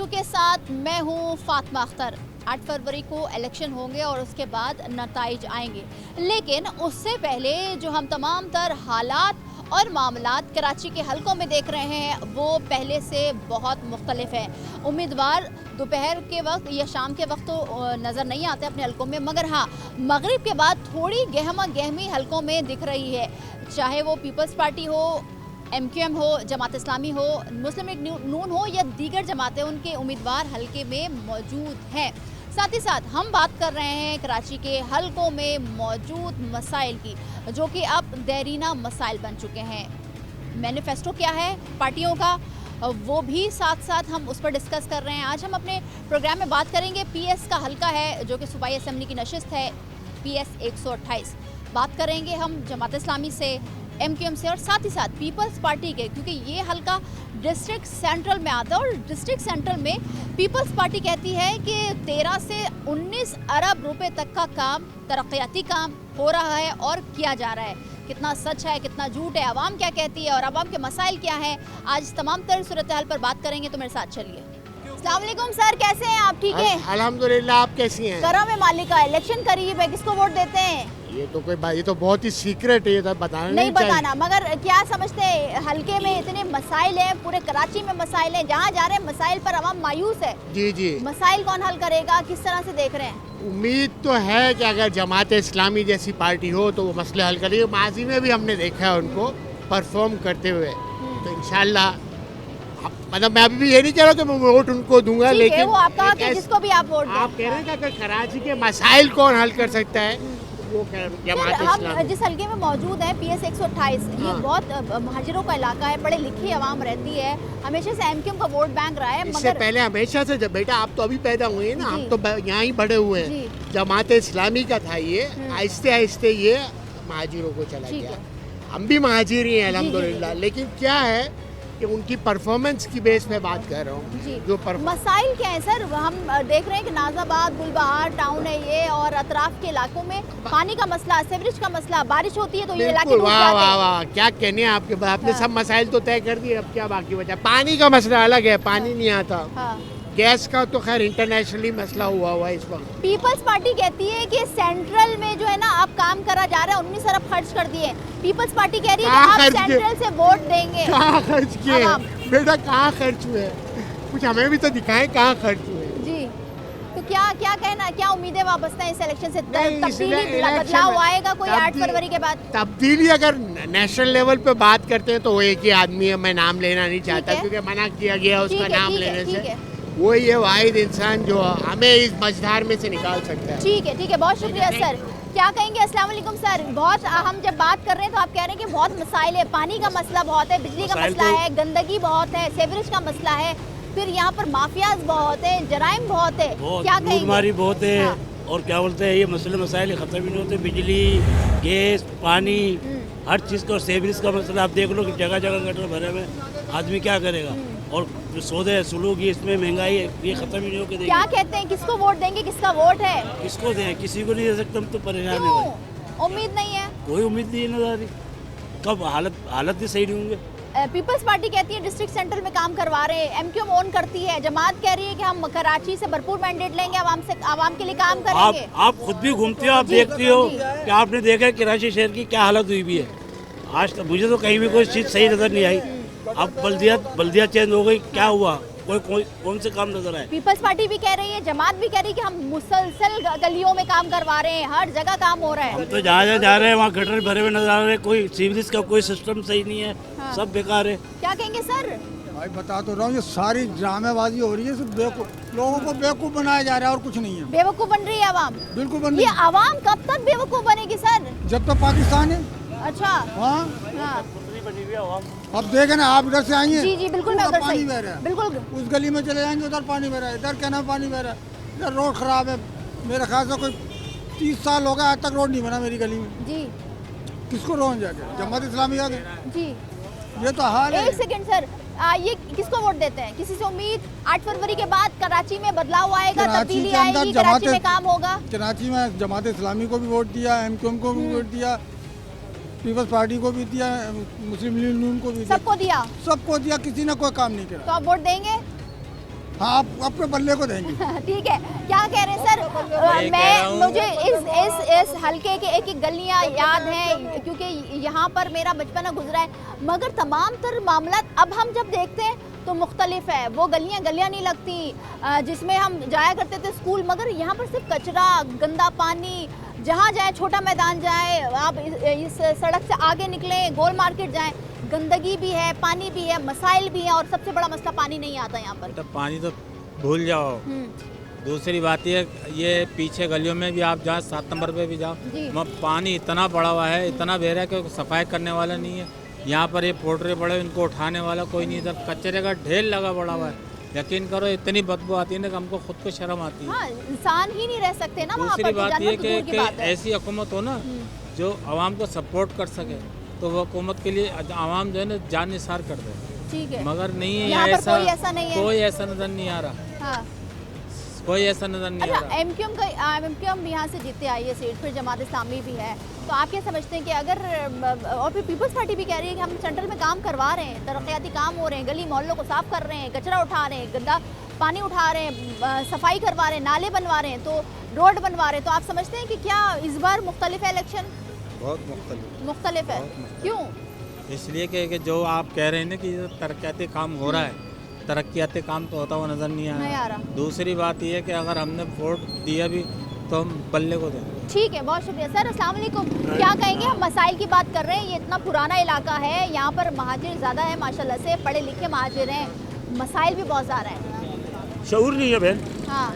आपको के साथ मैं हूँ फातिमा अख्तर। 8 फरवरी को इलेक्शन होंगे और उसके बाद नताइज आएंगे, लेकिन उससे पहले जो हम तमाम तर हालात और मामलात कराची के हलकों में देख रहे हैं वो पहले से बहुत मुख्तलिफ है। उम्मीदवार दोपहर के वक्त या शाम के वक्त तो नज़र नहीं आते अपने हलकों में, मगर हाँ मगरिब के बाद थोड़ी गहमा गहमी हलकों में दिख रही है। चाहे वो पीपल्स पार्टी हो, MQM हो, जमात इस्लामी हो, मुस्लिम लीग नून हो या दीगर जमातें, उनके उम्मीदवार हलके में मौजूद हैं। साथ ही साथ हम बात कर रहे हैं कराची के हलकों में मौजूद मसाइल की, जो कि अब देरीना मसाइल बन चुके हैं। मैनिफेस्टो क्या है पार्टियों का, वो भी साथ साथ हम उस पर डिस्कस कर रहे हैं। आज हम अपने प्रोग्राम में बात करेंगे PS का हलका है, जो कि सूबाई असम्बली की नशिस्त है, PS 128। बात करेंगे हम जमात इस्लामी से, MQM से और साथ ही साथ पीपल्स पार्टी के, क्योंकि ये हलका डिस्ट्रिक्ट सेंट्रल में आता है और डिस्ट्रिक्ट सेंट्रल में पीपल्स पार्टी कहती है कि 13 से 19 अरब रुपए तक का काम, तरक्याती काम हो रहा है और किया जा रहा है। कितना सच है, कितना झूठ है, आवाम क्या कहती है और आवाम के मसाइल क्या हैं, आज तमाम तरह सूरत हाल पर बात करेंगे। तो मेरे साथ चलिए। अस्सलाम वालेकुम सर, कैसे हैं आप? ठीक है अल्हम्दुलिल्लाह, आप कैसी हैं? करम मालिका, इलेक्शन करीब है, किसको वोट देते हैं? ये तो कोई बात, ये तो बहुत ही सीक्रेट है, ये तो बताना नहीं बताना। मगर क्या समझते हैं, हल्के में इतने मसाइल हैं, पूरे कराची में मसाइल हैं, जहाँ जा रहे हैं मसाइल पर आवाम मायूस है। जी जी, मसाइल कौन हल करेगा, किस तरह से देख रहे हैं? उम्मीद तो है कि अगर जमात इस्लामी जैसी पार्टी हो तो वो मसले हल करेगी। माजी में भी हमने देखा है उनको परफॉर्म करते हुए, तो इंशाल्लाह। मतलब मैं अभी भी ये नहीं कह रहा कि मैं वोट उनको दूंगा, लेकिन वो आपका कि जिसको भी आप वोट दें। आप कह रहे हैं कि अगर कराची के मसाइल कौन हल कर सकता है, वो जमात हम इस्लामी। जिस हल्के में मौजूद है PS 128, ये बहुत महाजिरों का इलाका है, पढ़े लिखी आवाम रहती है, हमेशा से MQM का वोट बैंक रहा है। इससे पहले हमेशा से, जब बेटा आप तो अभी पैदा हुए हैं ना, हम तो यहाँ ही बड़े हुए हैं। जमात इस्लामी का था ये, आहिस्ते आहिस्ते ये महाजिरों को चला गया। हम भी महाजिर ही हैं अल्हम्दुलिल्लाह, लेकिन क्या है कि उनकी परफॉर्मेंस की बेस पे बात कर रहा हूँ। जो मसाइल क्या है सर, हम देख रहे हैं कि नाजाबाद गुलबहार टाउन है ये, और अतराफ के इलाकों में पानी का मसला, सीवरेज का मसला, बारिश होती है तो ये इलाके डूब जाते हैं। वाह वाह, क्या कहने हैं आपके बाद, आपने सब मसाइल तो तय कर दिए, अब क्या बाकी बचा? पानी का मसला अलग है, पानी नहीं आता। गैस का तो खैर इंटरनेशनली मसला हुआ है इस वक्त। पीपल्स पार्टी कहती है कि सेंट्रल में जो है ना आप काम करा जा रहे हैं, 19 अरब खर्च कर दिए। पीपल्स पार्टी कह रही है कि आप सेंट्रल से वोट देंगे। कहाँ खर्च किए बेटा, कहाँ खर्च हुए? कुछ हमें भी तो दिखाएं कहाँ खर्च हुए। जी, तो क्या क्या कहना, क्या उम्मीदें वापस हैं इस इलेक्शन से? तब्दीली, बदलाव आएगा कोई 8 फरवरी के बाद? तब्दीली अगर नेशनल लेवल पे बात करते हैं तो वो एक ही आदमी है, मैं नाम लेना नहीं चाहता क्योंकि मना किया गया उसका नाम लेने से। वो ये वाहिद इंसान जो हमें इस मझधार में से निकाल सकता है। ठीक है, बहुत शुक्रिया सर। क्या कहेंगे? अस्सलाम वालेकुम सर। बहुत हम जब बात कर रहे हैं तो आप कह रहे हैं कि बहुत मसाइल है, पानी का मसला बहुत है, बिजली का मसला है, गंदगी बहुत है, सीवरेज का मसला है, फिर यहाँ पर माफियाज बहुत है, जराइम बहुत है, क्या कहेंगे? बीमारी बहुत है। और क्या बोलते हैं, ये मसले मसाइल खत्म ही नहीं होते। बिजली, गैस, पानी, हर चीज़ का। और सीवरेज का मसला आप देख लो कि जगह जगह गटर भरे हुए, आदमी क्या करेगा? और जो सौदे सुलूक, इसमें महंगाई, ये खत्म ही नहीं होकर देगी। क्या कहते हैं, किसको वोट देंगे, किसका वोट है? किसको दें? किसी को नहीं दे सकते, हम तो परेशान हैं। उम्मीद नहीं है, कोई उम्मीद नहीं है नज़ारी। कब हालत ही सही नहीं होंगे। पीपल्स पार्टी कहती है डिस्ट्रिक्ट सेंट्रल में काम करवा रहे हैं, MQM ओन करती है, जमात कह रही है कि हम कराची से भरपूर मैंडेट लेंगे, आवाम के लिए काम करेंगे। आप खुद भी घूमती हो, आप देखती हो कि आपने देखा है कराची शहर की क्या हालत हुई भी है। आज तक मुझे तो कहीं भी कोई चीज़ सही नज़र नहीं आई। अब बल्दिया चेंज हो गई, क्या हुआ? कौन से काम नजर आए? पीपल्स पार्टी भी कह रही है, जमात भी कह रही है कि हम मुसलसल गलियों में काम करवा रहे हैं, हर जगह काम हो रहा है। हम तो जहाँ जा रहे हैं वहाँ गटर भरे हुए नजर आ रहे हैं, कोई सीवरेज का कोई सिस्टम सही नहीं है। सब बेकार है। क्या कहेंगे सर? भाई बता तो रहा हूँ, ये सारी ड्रामेबाजी हो रही है, सिर्फ लोगों को बेवकूफ़ बनाया जा रहा है और कुछ नहीं है। बेवकूफ़ बन रही है आवाम? बिल्कुल बन रही है। ये आवाम कब तक बेवकूफ़ बनेगी सर? जब तक पाकिस्तान है। अच्छा, हाँ। अब देखे ना, आप इधर से आएंगे। जी बिल्कुल, मैं उधर पानी बह रहा है, बिल्कुल। उस गली में चले जाएंगे, उधर पानी बह रहा है, इधर कहना पानी बह रहा है, इधर रोड खराब है। मेरे ख्याल से कोई 30 साल हो गया आज तक रोड नहीं बना मेरी गली में। जी, किसको रोन जाके? जमात इस्लामी आ गए जी। ये तो हाल है। एक सेकंड सर, ये किसको वोट देते हैं? किसी से उम्मीद 8 फरवरी के बाद कराची में बदलाव आएगा, तब्दीली आएगी, कराची में काम होगा? कराची में जमात इस्लामी को भी वोट दिया, MQM को भी वोट दिया, पीपल्स पार्टी को भी दिया, मुस्लिम लीग नून को भी सबको दिया, किसी ने कोई काम नहीं किया। तो आप वोट देंगे? हाँ आप अपने बल्ले को देंगे। ठीक है, क्या कह रहे हैं सर? मुझे इस हल्के के एक एक गलियां याद हैं क्योंकि यहाँ पर मेरा बचपना गुजरा है, मगर तमाम तर मामला अब हम जब देखते हैं तो मुख्तलिफ है। वो गलियां नहीं लगती जिसमें हम जाया करते थे स्कूल, मगर यहाँ पर सिर्फ कचरा, गंदा पानी, जहाँ जाए, छोटा मैदान जाए, आप इस सड़क से आगे निकलें, गोल मार्केट जाएं, गंदगी भी है, पानी भी है, मसाइल भी हैं और सबसे बड़ा मसला पानी नहीं आता यहाँ पर। तो पानी तो भूल जाओ। दूसरी बात ये पीछे गलियों में भी आप जाओ, 7 नंबर पे भी जाओ, पानी इतना बड़ा हुआ है, इतना बह रहा है कि सफाई करने वाला नहीं है। यहाँ पर ये पोटरे पड़े, इनको उठाने वाला कोई नहीं, इधर कचरे का ढेर लगा पड़ा हुआ है। यकीन करो इतनी बदबू आती है ना कि हमको खुद को शर्म आती है। हाँ, इंसान ही नहीं रह सकते ना वहाँ पर। दूसरी बात ये कि ऐसी हुकूमत हो ना जो आवाम को सपोर्ट कर सके, तो वो हुकूमत के लिए आवाम जो है ना जान निसार कर दे। ठीक है, मगर नहीं है यहाँ पर ऐसा, कोई ऐसा नहीं है, कोई ऐसा नजर नहीं आ रहा। हाँ। कोई ऐसा नजर नहीं आ रहा। एमक्यूएम यहाँ से जीते आई है सीट, फिर जमात इस्लामी भी है, तो आप क्या समझते हैं कि अगर, और फिर पीपल्स पार्टी भी कह रही है कि हम सेंट्रल में काम करवा रहे हैं, तरक्याती काम हो रहे हैं, गली मोहल्लों को साफ कर रहे हैं, कचरा उठा रहे हैं, गंदा पानी उठा रहे हैं, सफाई करवा रहे हैं, नाले बनवा रहे हैं, तो रोड बनवा रहे हैं, तो आप समझते हैं कि क्या इस बार मुख्तलिफ है इलेक्शन? बहुत मुख्तलिफ है। क्यों? इसलिए कि जो आप कह रहे हैं ना कि तरक्याती काम हो रहा है, तरक्याती काम तो होता हुआ नजर नहीं आ रहा। दूसरी बात यह है कि अगर हमने वोट दिया भी तो हम बल्ले को दें। ठीक है, बहुत शुक्रिया सर। अस्सलाम वालेकुम। क्या कहेंगे? हम मसाइल की बात कर रहे हैं, ये इतना पुराना इलाका है, यहाँ पर महाजिर ज़्यादा है माशाल्लाह से, पढ़े लिखे महाजिर हैं, मसाइल भी बहुत ज़्यादा हैं। शऊर नहीं है बहन। हाँ,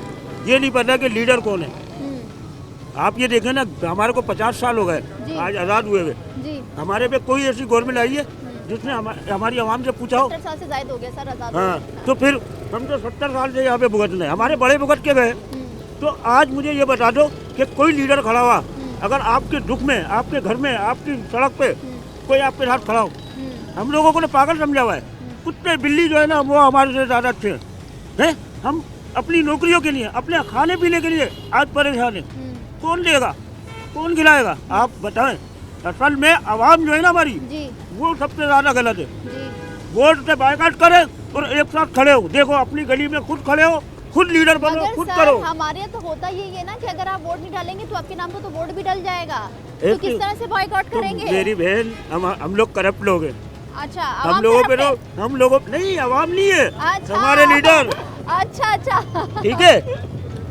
ये नहीं पता कि लीडर कौन है। आप ये देखें ना, हमारे को 50 साल हो गए आज आज़ाद हुए हुए, हमारे पे कोई ऐसी गवर्नमेंट आई है जिसने हमारी आवाम से पूछा हो? 70 साल से ज़ायद हो गया सर आज़ाद। हाँ, तो फिर हम तो 70 साल से यहाँ पे भुगत रहे, हमारे बड़े भुगत के गए। तो आज मुझे ये बता दो कि कोई लीडर खड़ा हुआ, अगर आपके दुख में, आपके घर में, आपकी सड़क पे कोई आपके साथ खड़ा हो, हम लोगों को पागल समझा हुआ है। कुत्ते बिल्ली जो है ना वो हमारे से ज़्यादा अच्छे हैं। हम अपनी नौकरियों के लिए, अपने खाने पीने के लिए आज परेशान है। कौन देगा, कौन खिलाएगा, आप बताएं। असल में आवाम जो है ना हमारी, वो सबसे ज़्यादा गलत है। वोट से बायकॉट करे और एक साथ खड़े हो, देखो अपनी गली में खुद खड़े हो, खुद लीडर बनो, खुद करो। हमारे यहाँ तो होता यही है ना कि अगर आप वोट नहीं डालेंगे तो आपके नाम पे तो वोट भी डल जाएगा, तो किस तरह से बॉयकॉट करेंगे? मेरी बहन, हम लोग करप्ट लोग हैं। अच्छा, हम लोगों पे तो, हम लोगों नहीं, आवाम नहीं है। अच्छा, हमारे लीडर। अच्छा, ठीक है,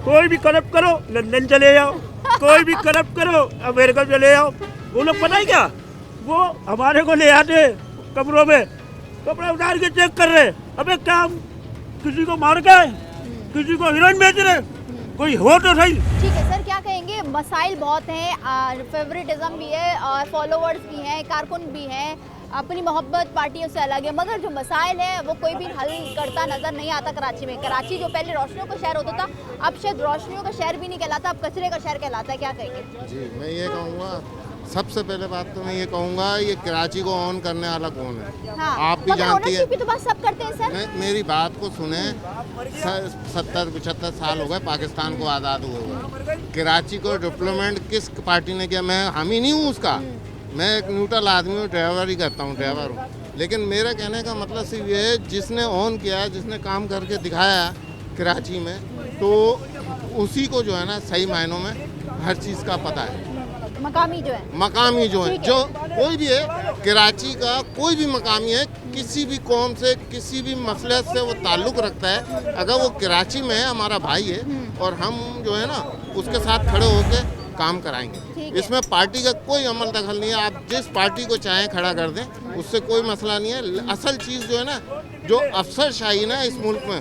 कोई भी करप्ट करो, लंदन चले जाओ, कोई भी करप्ट करो, अमेरिका चले जाओ, वो लोग पता है क्या, वो हमारे को ले आते कमरों में, कपड़ा उतार के चेक कर रहे। अबे क्या हम किसी को मार के, किसी को हीरोइन बेच रहे? कोई हो तो सही। ठीक है सर, क्या कहेंगे? मसाइल बहुत हैं, फेवरेटिज्म भी है और फॉलोअर्स भी हैं, कारकुन भी हैं, अपनी मोहब्बत पार्टियों से अलग है, मगर जो मसाइल है वो कोई भी हल करता नजर नहीं आता कराची में। कराची जो पहले रोशनियों का शहर होता था, अब शायद रोशनियों का शहर भी नहीं कहलाता, अब कचरे का शहर कहलाता है। क्या कहेंगे? जी, मैं ये कहूँगा, सबसे पहले बात तो मैं ये कहूँगा, ये कराची को ऑन करने वाला कौन है? हाँ, आप भी जानती हैं। तो बात सब करते हैं सर। मेरी बात को सुने, 70-75 साल हो गए पाकिस्तान को आज़ाद हुए। कराची को डेवलपमेंट किस पार्टी ने किया? हम ही नहीं हूँ उसका, मैं एक न्यूट्रल आदमी हूँ, ड्राइवर ही करता हूँ, ड्राइवर हूँ। लेकिन मेरा कहने का मतलब सिर्फ ये है, जिसने ऑन किया, जिसने काम करके दिखाया कराची में, तो उसी को जो है ना सही मायनों में हर चीज़ का पता है। मकामी जो है, जो कोई भी है, कराची का कोई भी मकामी है, किसी भी कौम से, किसी भी मसले से वो ताल्लुक़ रखता है, अगर वो कराची में है, हमारा भाई है, और हम जो है ना उसके साथ खड़े होकर काम कराएंगे। इसमें पार्टी का कोई अमल दखल नहीं है। आप जिस पार्टी को चाहें खड़ा कर दें, उससे कोई मसला नहीं है। असल चीज़ जो है ना, जो अफसरशाही ना इस मुल्क में,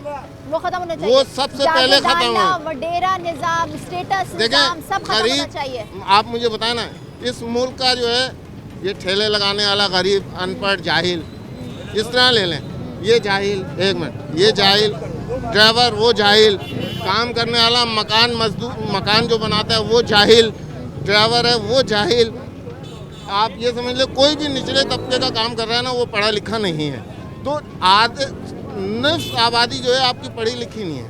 वो खत्म होना चाहिए। वो सबसे पहले खत्म हो। वडेरा निजाम, स्टेटस निजाम, सब खत्म होना चाहिए। आप मुझे बताएं ना, इस मुल्क का जो है ये ठेले लगाने वाला गरीब, अनपढ़, जाहिल, इस तरह ले लें, ये जाहिल, एक मिनट, ये जाहिल, ड्राइवर वो जाहिल, काम करने वाला मकान मजदूर, मकान जो बनाता है वो जाहिल, ड्राइवर है वो जाहिल। आप ये समझ लो, कोई भी निचले तबके का काम कर रहा है ना, वो पढ़ा लिखा नहीं है। तो निफ्स आबादी जो है आपकी पढ़ी लिखी नहीं है,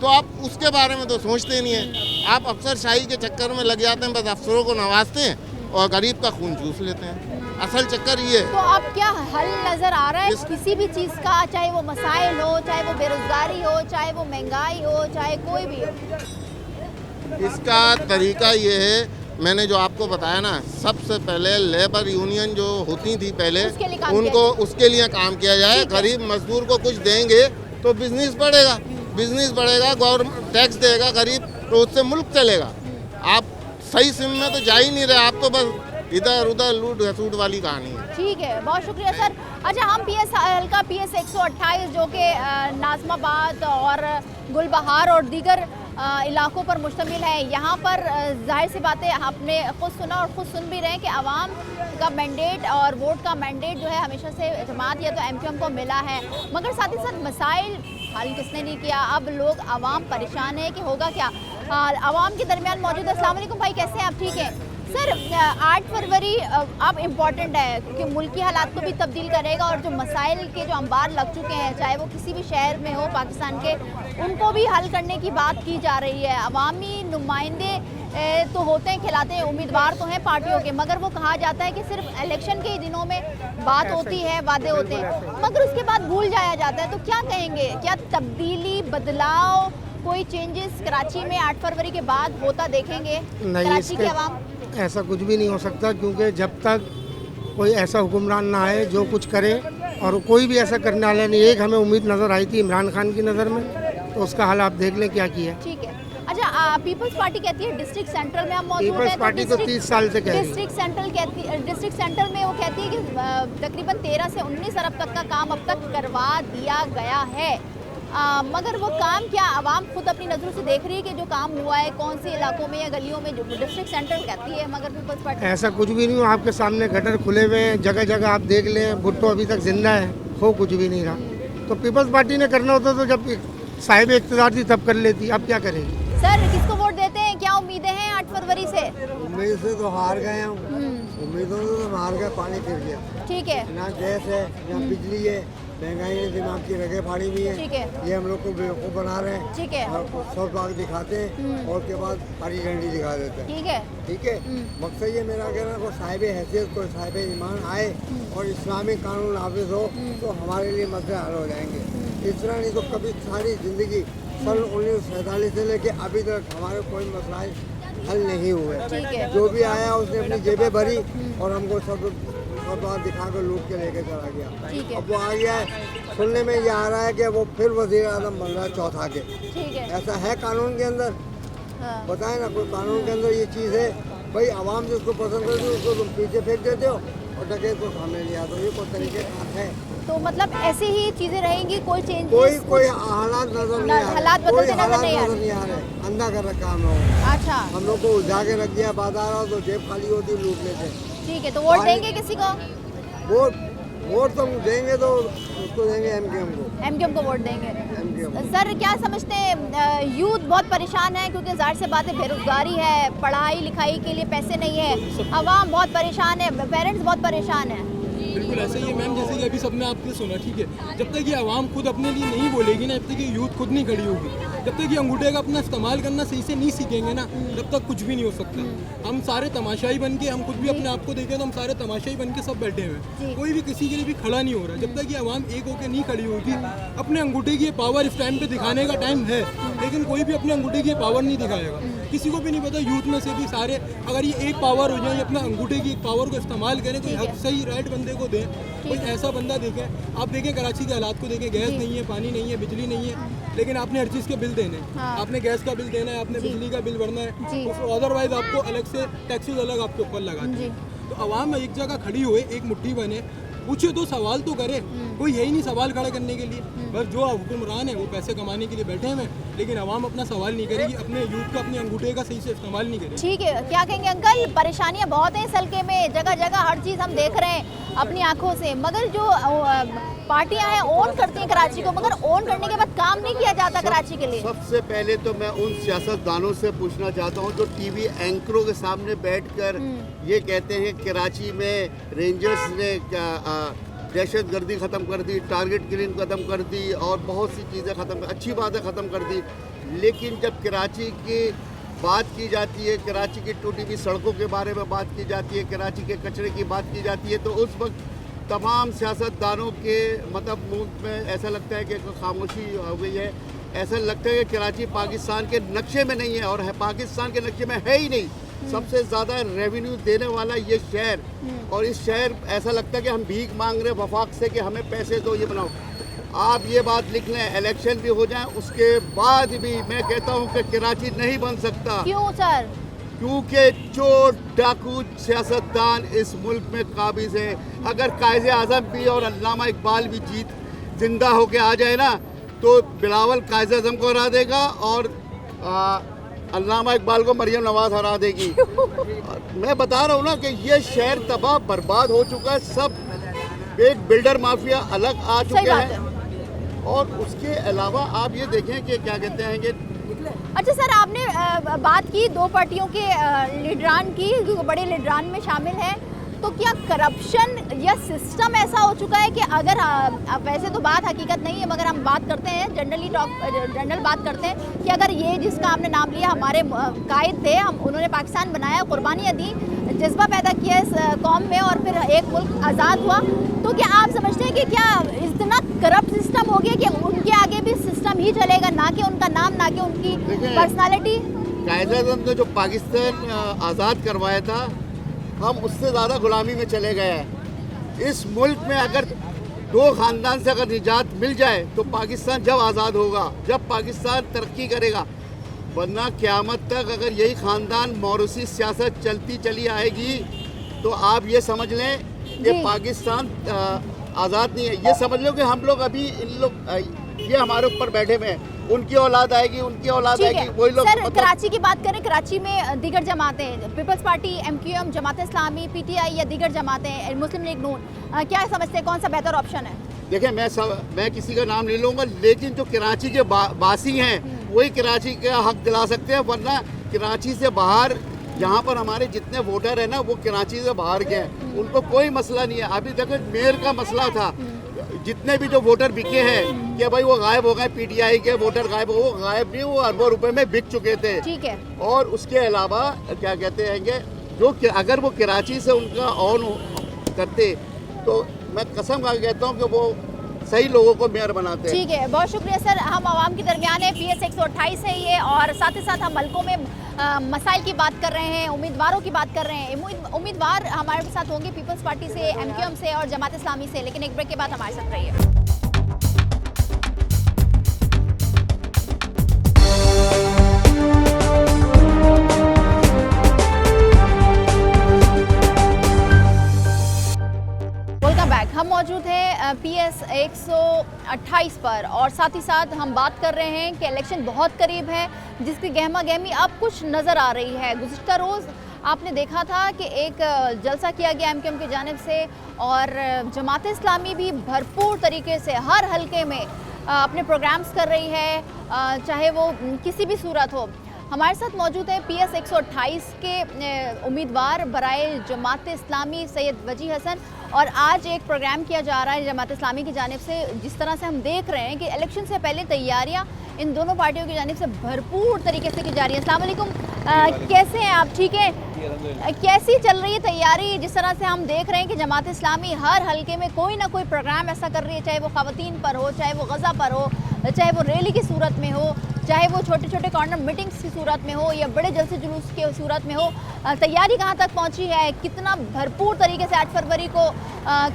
तो आप उसके बारे में तो सोचते ही नहीं है। आप अफसरशाही के चक्कर में लग जाते हैं, बस अफसरों को नवाजते हैं और गरीब का खून चूस लेते हैं। असल चक्कर ये है। तो अब क्या हल नजर आ रहा है किसी भी चीज़ का, चाहे वो मसाइल हो, चाहे वो बेरोजगारी हो, चाहे वो महंगाई हो, चाहे कोई भी हो? इसका तरीका ये है, मैंने जो आपको बताया ना, सबसे पहले लेबर यूनियन जो होती थी पहले, उसके लिए काम किया जाए। गरीब मजदूर को कुछ देंगे तो बिजनेस बढ़ेगा, गवर्नमेंट टैक्स देगा गरीब, तो उससे मुल्क चलेगा। आप सही सिम में तो जा ही नहीं रहे, आप तो बस इधर उधर लूट घसूट वाली कहानी है। ठीक है, बहुत शुक्रिया सर। अच्छा, हम हल्का PS 128 जो कि नाज़िमाबाद और गुलबहार और दीगर इलाकों पर मुश्तमिल है, यहाँ पर जाहिर सी बात है आपने खुद सुना और खुद सुन भी रहे हैं कि आवाम का मैंडेट और वोट का मैंडेट जो है हमेशा से जमात या तो MQM को मिला है, मगर साथ ही साथ मसाइल हल किसने नहीं किया। अब लोग आवाम परेशान है कि होगा क्या। आवाम के दरमियान मौजूद है। अस्सलाम वालेकुम भाई, कैसे हैं आप? ठीक हैं सर। 8 फरवरी अब इम्पॉर्टेंट है क्योंकि मुल्की हालात को भी तब्दील करेगा और जो मसाइल के जो अंबार लग चुके हैं, चाहे वो किसी भी शहर में हो पाकिस्तान के, उनको भी हल करने की बात की जा रही है। अवामी नुमाइंदे तो होते हैं, खिलाते हैं, उम्मीदवार तो हैं पार्टियों के, मगर वो कहा जाता है कि सिर्फ इलेक्शन के ही दिनों में बात होती है, वादे होते हैं, मगर उसके बाद भूल जाया जाता है। तो क्या कहेंगे, क्या तब्दीली, बदलाव, कोई चेंजेस कराची में 8 फरवरी के बाद होता देखेंगे कराची के अवाम? ऐसा कुछ भी नहीं हो सकता, क्योंकि जब तक कोई ऐसा हुक्मरान ना आए जो कुछ करे, और कोई भी ऐसा करने वाला नहीं। एक हमें उम्मीद नज़र आई थी इमरान खान की नज़र में, तो उसका हाल आप देख लें क्या किया। ठीक है। अच्छा, पीपल्स पार्टी कहती है डिस्ट्रिक्ट सेंट्रल में हम मौजूद हैं, पीपल्स पार्टी तो 30 साल से कह रही है। डिस्ट्रिक्ट सेंट्रल में वो कहती है कि तकरीबन 13 से 19 अरब तक का काम अब तक करवा दिया गया है, मगर वो काम क्या आवाम खुद अपनी नज़रों से देख रही है कि जो काम हुआ है कौन से इलाकों में या गलियों में, जो डिस्ट्रिक्ट सेंट्रल कहती है, मगर पीपल्स पार्टी ऐसा कुछ भी नहीं हो। आपके सामने गटर खुले हुए हैं, जगह जगह आप देख लें, भुट्टो अभी तक जिंदा है, हो कुछ भी नहीं रहा। तो पीपल्स पार्टी ने करना होता तो जब साहिब इक़्तिदार थी तब कर लेती, अब क्या करेगी। सर, किसको वोट देते हैं, क्या उम्मीदें हैं 8 फरवरी से? उम्मीद से तो हार गए हम, उम्मीदों से तो हार गए, पानी फिर गया। ठीक है। ना गैस है, ना बिजली है, महंगाई ने दिमाग की रगे फाड़ी हुई है। ठीक है। ये हम लोग को बेवकूफ़ बना रहे हैं। ठीक है। और सब बाग दिखाते हैं और उसके बाद हरी झंडी दिखा देते हैं। ठीक है। ठीक है। मकसद ये मेरा कहना है, कोई साहिब हैसियत, कोई साहिब ईमान आए और इस्लामिक कानून नाफिज हो तो हमारे लिए मसले हल हो जाएंगे। इस तरह नहीं तो कभी सारी ज़िंदगी सन 1947 से लेके अभी तक हमारे कोई मसला हल नहीं हुए। जो भी आया उसने अपनी जेबें भरी और हमको सब बात दिखा कर लूट के लेके चला गया। अब वो आ गया है, सुनने में ये आ रहा है कि वो फिर वज़ीर आज़म बन रहा है चौथा के। ठीक है। ऐसा है कानून के अंदर? बताए ना, कोई कानून के अंदर ये चीज़ है? भाई आवाम जिसको पसंद करती है उसको तुम पीछे फेंक देते हो और डकैत को सामने लिया, तो ये कोई तरीके का है? तो मतलब ऐसे ही चीजें रहेंगी, कोई चेंज, कोई हालात नजर नहीं आ रहे, हालात बदलते नजर नहीं आ रहे, अंधा कर रखा हम लोग। अच्छा, हम लोग को उलझा के रख दिया, बाजार आओ तो जेब खाली होती, लूट लेते। ठीक है, तो वोट देंगे किसी को? वोट तो देंगे तो उसको देंगे MQM को वोट देंगे। सर, क्या समझते हैं, यूथ बहुत परेशान है क्योंकि ज़ाहिर से बात है बेरोजगारी है, पढ़ाई लिखाई के लिए पैसे नहीं है, आवाम बहुत परेशान है, पेरेंट्स बहुत परेशान है। बिल्कुल ऐसे ही है मैम, जैसे कि अभी सबने आपने सुना। ठीक है, जब तक ये आवाम खुद अपने लिए नहीं बोलेगी ना, जब तक ये यूथ खुद नहीं खड़ी होगी, जब तक ये अंगूठे का अपना इस्तेमाल करना सही से नहीं सीखेंगे ना, तब तक कुछ भी नहीं हो सकता। हम सारे तमाशाई बन के, हम खुद भी अपने आप को देखें तो हम सारे तमाशाई बन के सब बैठे हुए हैं, कोई भी किसी के लिए भी खड़ा नहीं हो रहा। जब तक ये आवाम एक होकर नहीं खड़ी होगी, अपने अंगूठे की पावर इस टाइम पे दिखाने का टाइम है, लेकिन कोई भी अपने अंगूठे की पावर नहीं दिखाएगा। किसी को भी नहीं पता, यूथ में से भी सारे अगर ये एक पावर हो जाए, ये अपना अंगूठे की एक पावर को इस्तेमाल करें, कोई हक सही राइट बंदे को दें, कोई ऐसा बंदा देखें। आप देखें कराची के हालात को देखें, गैस नहीं है, पानी नहीं है, बिजली नहीं है, लेकिन आपने हर चीज़ के बिल देने हैं। आपने गैस का बिल देना है, आपने बिजली का बिल भरना है, अदरवाइज आपको अलग से टैक्सेस अलग आपके ऊपर लगाते हैं। तो आवाम एक जगह खड़ी हुए, एक मुट्ठी बने, पूछे तो सवाल तो करे, कोई है ही नहीं सवाल खड़ा करने के लिए। बस जो हुक्मरान है वो पैसे कमाने के लिए बैठे हुए हैं, लेकिन आवाम अपना सवाल नहीं करेगी, अपने यूथ का अपने अंगूठे का सही से इस्तेमाल नहीं करेगी। ठीक है, क्या कहेंगे अंकल, परेशानियां बहुत हैं इस हल्के में, जगह जगह हर चीज़ हम देख रहे हैं अपनी आंखों से, मगर जो पार्टियां हैं ओन करती हैं कराची को, मगर ओन करने के बाद काम नहीं किया जाता कराची के लिए। सबसे पहले तो मैं उन सियासतदानों से पूछना चाहता हूं जो टीवी एंकरों के सामने बैठकर ये कहते हैं कराची में रेंजर्स ने दहशतगर्दी ख़त्म कर दी, टारगेट किलिंग ख़त्म कर दी और बहुत सी चीज़ें ख़त्म, अच्छी बातें ख़त्म कर दी, लेकिन जब कराची के बात की जाती है, कराची की टूटी हुई सड़कों के बारे में बात की जाती है, कराची के कचरे की बात की जाती है, तो उस वक्त तमाम सियासतदानों के मतलब मुल्क में ऐसा लगता है कि खामोशी हो गई है। ऐसा लगता है कि कराची पाकिस्तान के नक्शे में नहीं है, और है पाकिस्तान के नक्शे में है ही नहीं। सबसे ज़्यादा रेवेन्यू देने वाला ये शहर, और इस शहर ऐसा लगता है कि हम भीख मांग रहे वफाक से कि हमें पैसे दो, ये बनाओ। आप ये बात लिख लें, इलेक्शन भी हो जाए उसके बाद भी मैं कहता हूँ कि कराची नहीं बन सकता। क्यों सर? क्योंकि चोर डाकू सियासतदान इस मुल्क में काबिज है। अगर कायद आज़म भी और अल्लामा इकबाल भी जिंदा होके आ जाए ना, तो बिलावल कायद आज़म को हरा देगा और अल्लामा इकबाल को मरियम नवाज हरा देगी। मैं बता रहा हूँ ना कि ये शहर तबाह बर्बाद हो चुका है। सब एक बिल्डर माफिया अलग आ चुके हैं, और उसके अलावा आप ये देखें कि क्या कहते हैं कि अच्छा सर, आपने बात की दो पार्टियों के लीडरान की, जो बड़े लीडरान में शामिल हैं, तो क्या करप्शन या सिस्टम ऐसा हो चुका है कि अगर वैसे तो बात हकीकत नहीं है, मगर हम बात करते हैं जनरल बात करते हैं कि अगर ये जिसका आपने नाम लिया हमारे कायद थे, उन्होंने पाकिस्तान बनाया, कुर्बानियाँ दी, जज्बा पैदा किया इस कौम में, और फिर एक मुल्क आज़ाद हुआ, तो क्या आप समझते हैं कि क्या इतना करप्ट सिस्टम हो गया कि उनके आगे भी सिस्टम ही चलेगा, ना कि उनका नाम, ना कि उनकी पर्सनालिटी? कायद आज़म ने जो पाकिस्तान आज़ाद करवाया था, हम उससे ज़्यादा गुलामी में चले गए हैं। इस मुल्क में अगर दो ख़ानदान से अगर निजात मिल जाए तो पाकिस्तान जब आज़ाद होगा, जब पाकिस्तान तरक्की करेगा, वरना क़यामत तक अगर यही ख़ानदान मौरूसी सियासत चलती चली आएगी तो आप ये समझ लें कि पाकिस्तान आज़ाद नहीं है। ये समझ लो कि हम लोग अभी ये हमारे ऊपर बैठे हुए हैं, उनकी औलाद आएगी, उनकी औलाद आएगी, वही लोग। सर कराची की बात करें, कराची में दीगर जमातें, peoples party, MQM, Jamaat Islami, PTI या दीगर जमातें, मुस्लिम लीग नून, क्या समझते हैं कौन सा बेहतर ऑप्शन है? देखिए, मैं किसी का नाम नहीं लूँगा, लेकिन जो कराची के वासी हैं वही कराची का हक दिला सकते हैं, वरना कराची से बाहर यहाँ पर हमारे जितने वोटर हैं ना, वो कराची से बाहर के हैं, उनको कोई मसला नहीं है। अभी तक मेयर का मसला था, जितने भी जो वोटर बिके हैं कि भाई वो गायब हो गए, PTI के वोटर गायब हो, वो गायब नहीं, वो अरबों रुपए में बिक चुके थे। ठीक है। और उसके अलावा क्या कहते हैं कि जो अगर वो कराची से उनका ऑन करते तो मैं कसम खा कहता हूँ कि वो सही लोगों को मेयर बनाते हैं। ठीक है, बहुत शुक्रिया सर। हम आवाम के दरमियान है, PS 128 है ये, और साथ ही साथ हम हल्कों में मसाइल की बात कर रहे हैं, उम्मीदवारों की बात कर रहे हैं। उम्मीदवार हमारे साथ होंगे पीपल्स पार्टी से, MQM से और जमात इस्लामी से, लेकिन एक ब्रेक के बाद हमारे साथ रहिए। हम मौजूद हैं PS 128 पर, और साथ ही साथ हम बात कर रहे हैं कि इलेक्शन बहुत करीब है, जिसकी गहमा गहमी अब कुछ नज़र आ रही है। गुज़िश्ता रोज़ आपने देखा था कि एक जलसा किया गया MQM की जानिब से, और जमात इस्लामी भी भरपूर तरीके से हर हलके में अपने प्रोग्राम्स कर रही है, चाहे वो किसी भी सूरत हो। हमारे साथ मौजूद है PS 128 के उम्मीदवार बराए जमात इस्लामी सैयद वजी हसन, और आज एक प्रोग्राम किया जा रहा है जमात इस्लामी की जानिब से। जिस तरह से हम देख रहे हैं कि इलेक्शन से पहले तैयारियां इन दोनों पार्टियों की जानिब से भरपूर तरीके से की जा रही है। अस्सलाम वालेकुम, कैसे हैं आप? ठीक है, कैसी चल रही है तैयारी? जिस तरह से हम देख रहे हैं कि जमात इस्लामी हर हलके में कोई ना कोई प्रोग्राम ऐसा कर रही है, चाहे वो ख़वातीन पर हो, चाहे वो गज़ा पर हो, चाहे वो रैली की सूरत में हो, चाहे वो छोटे छोटे कॉर्नर मीटिंग्स की सूरत में हो, या बड़े जलसे जुलूस की सूरत में हो। तैयारी कहाँ तक पहुँची है? कितना भरपूर तरीके से 8 फरवरी को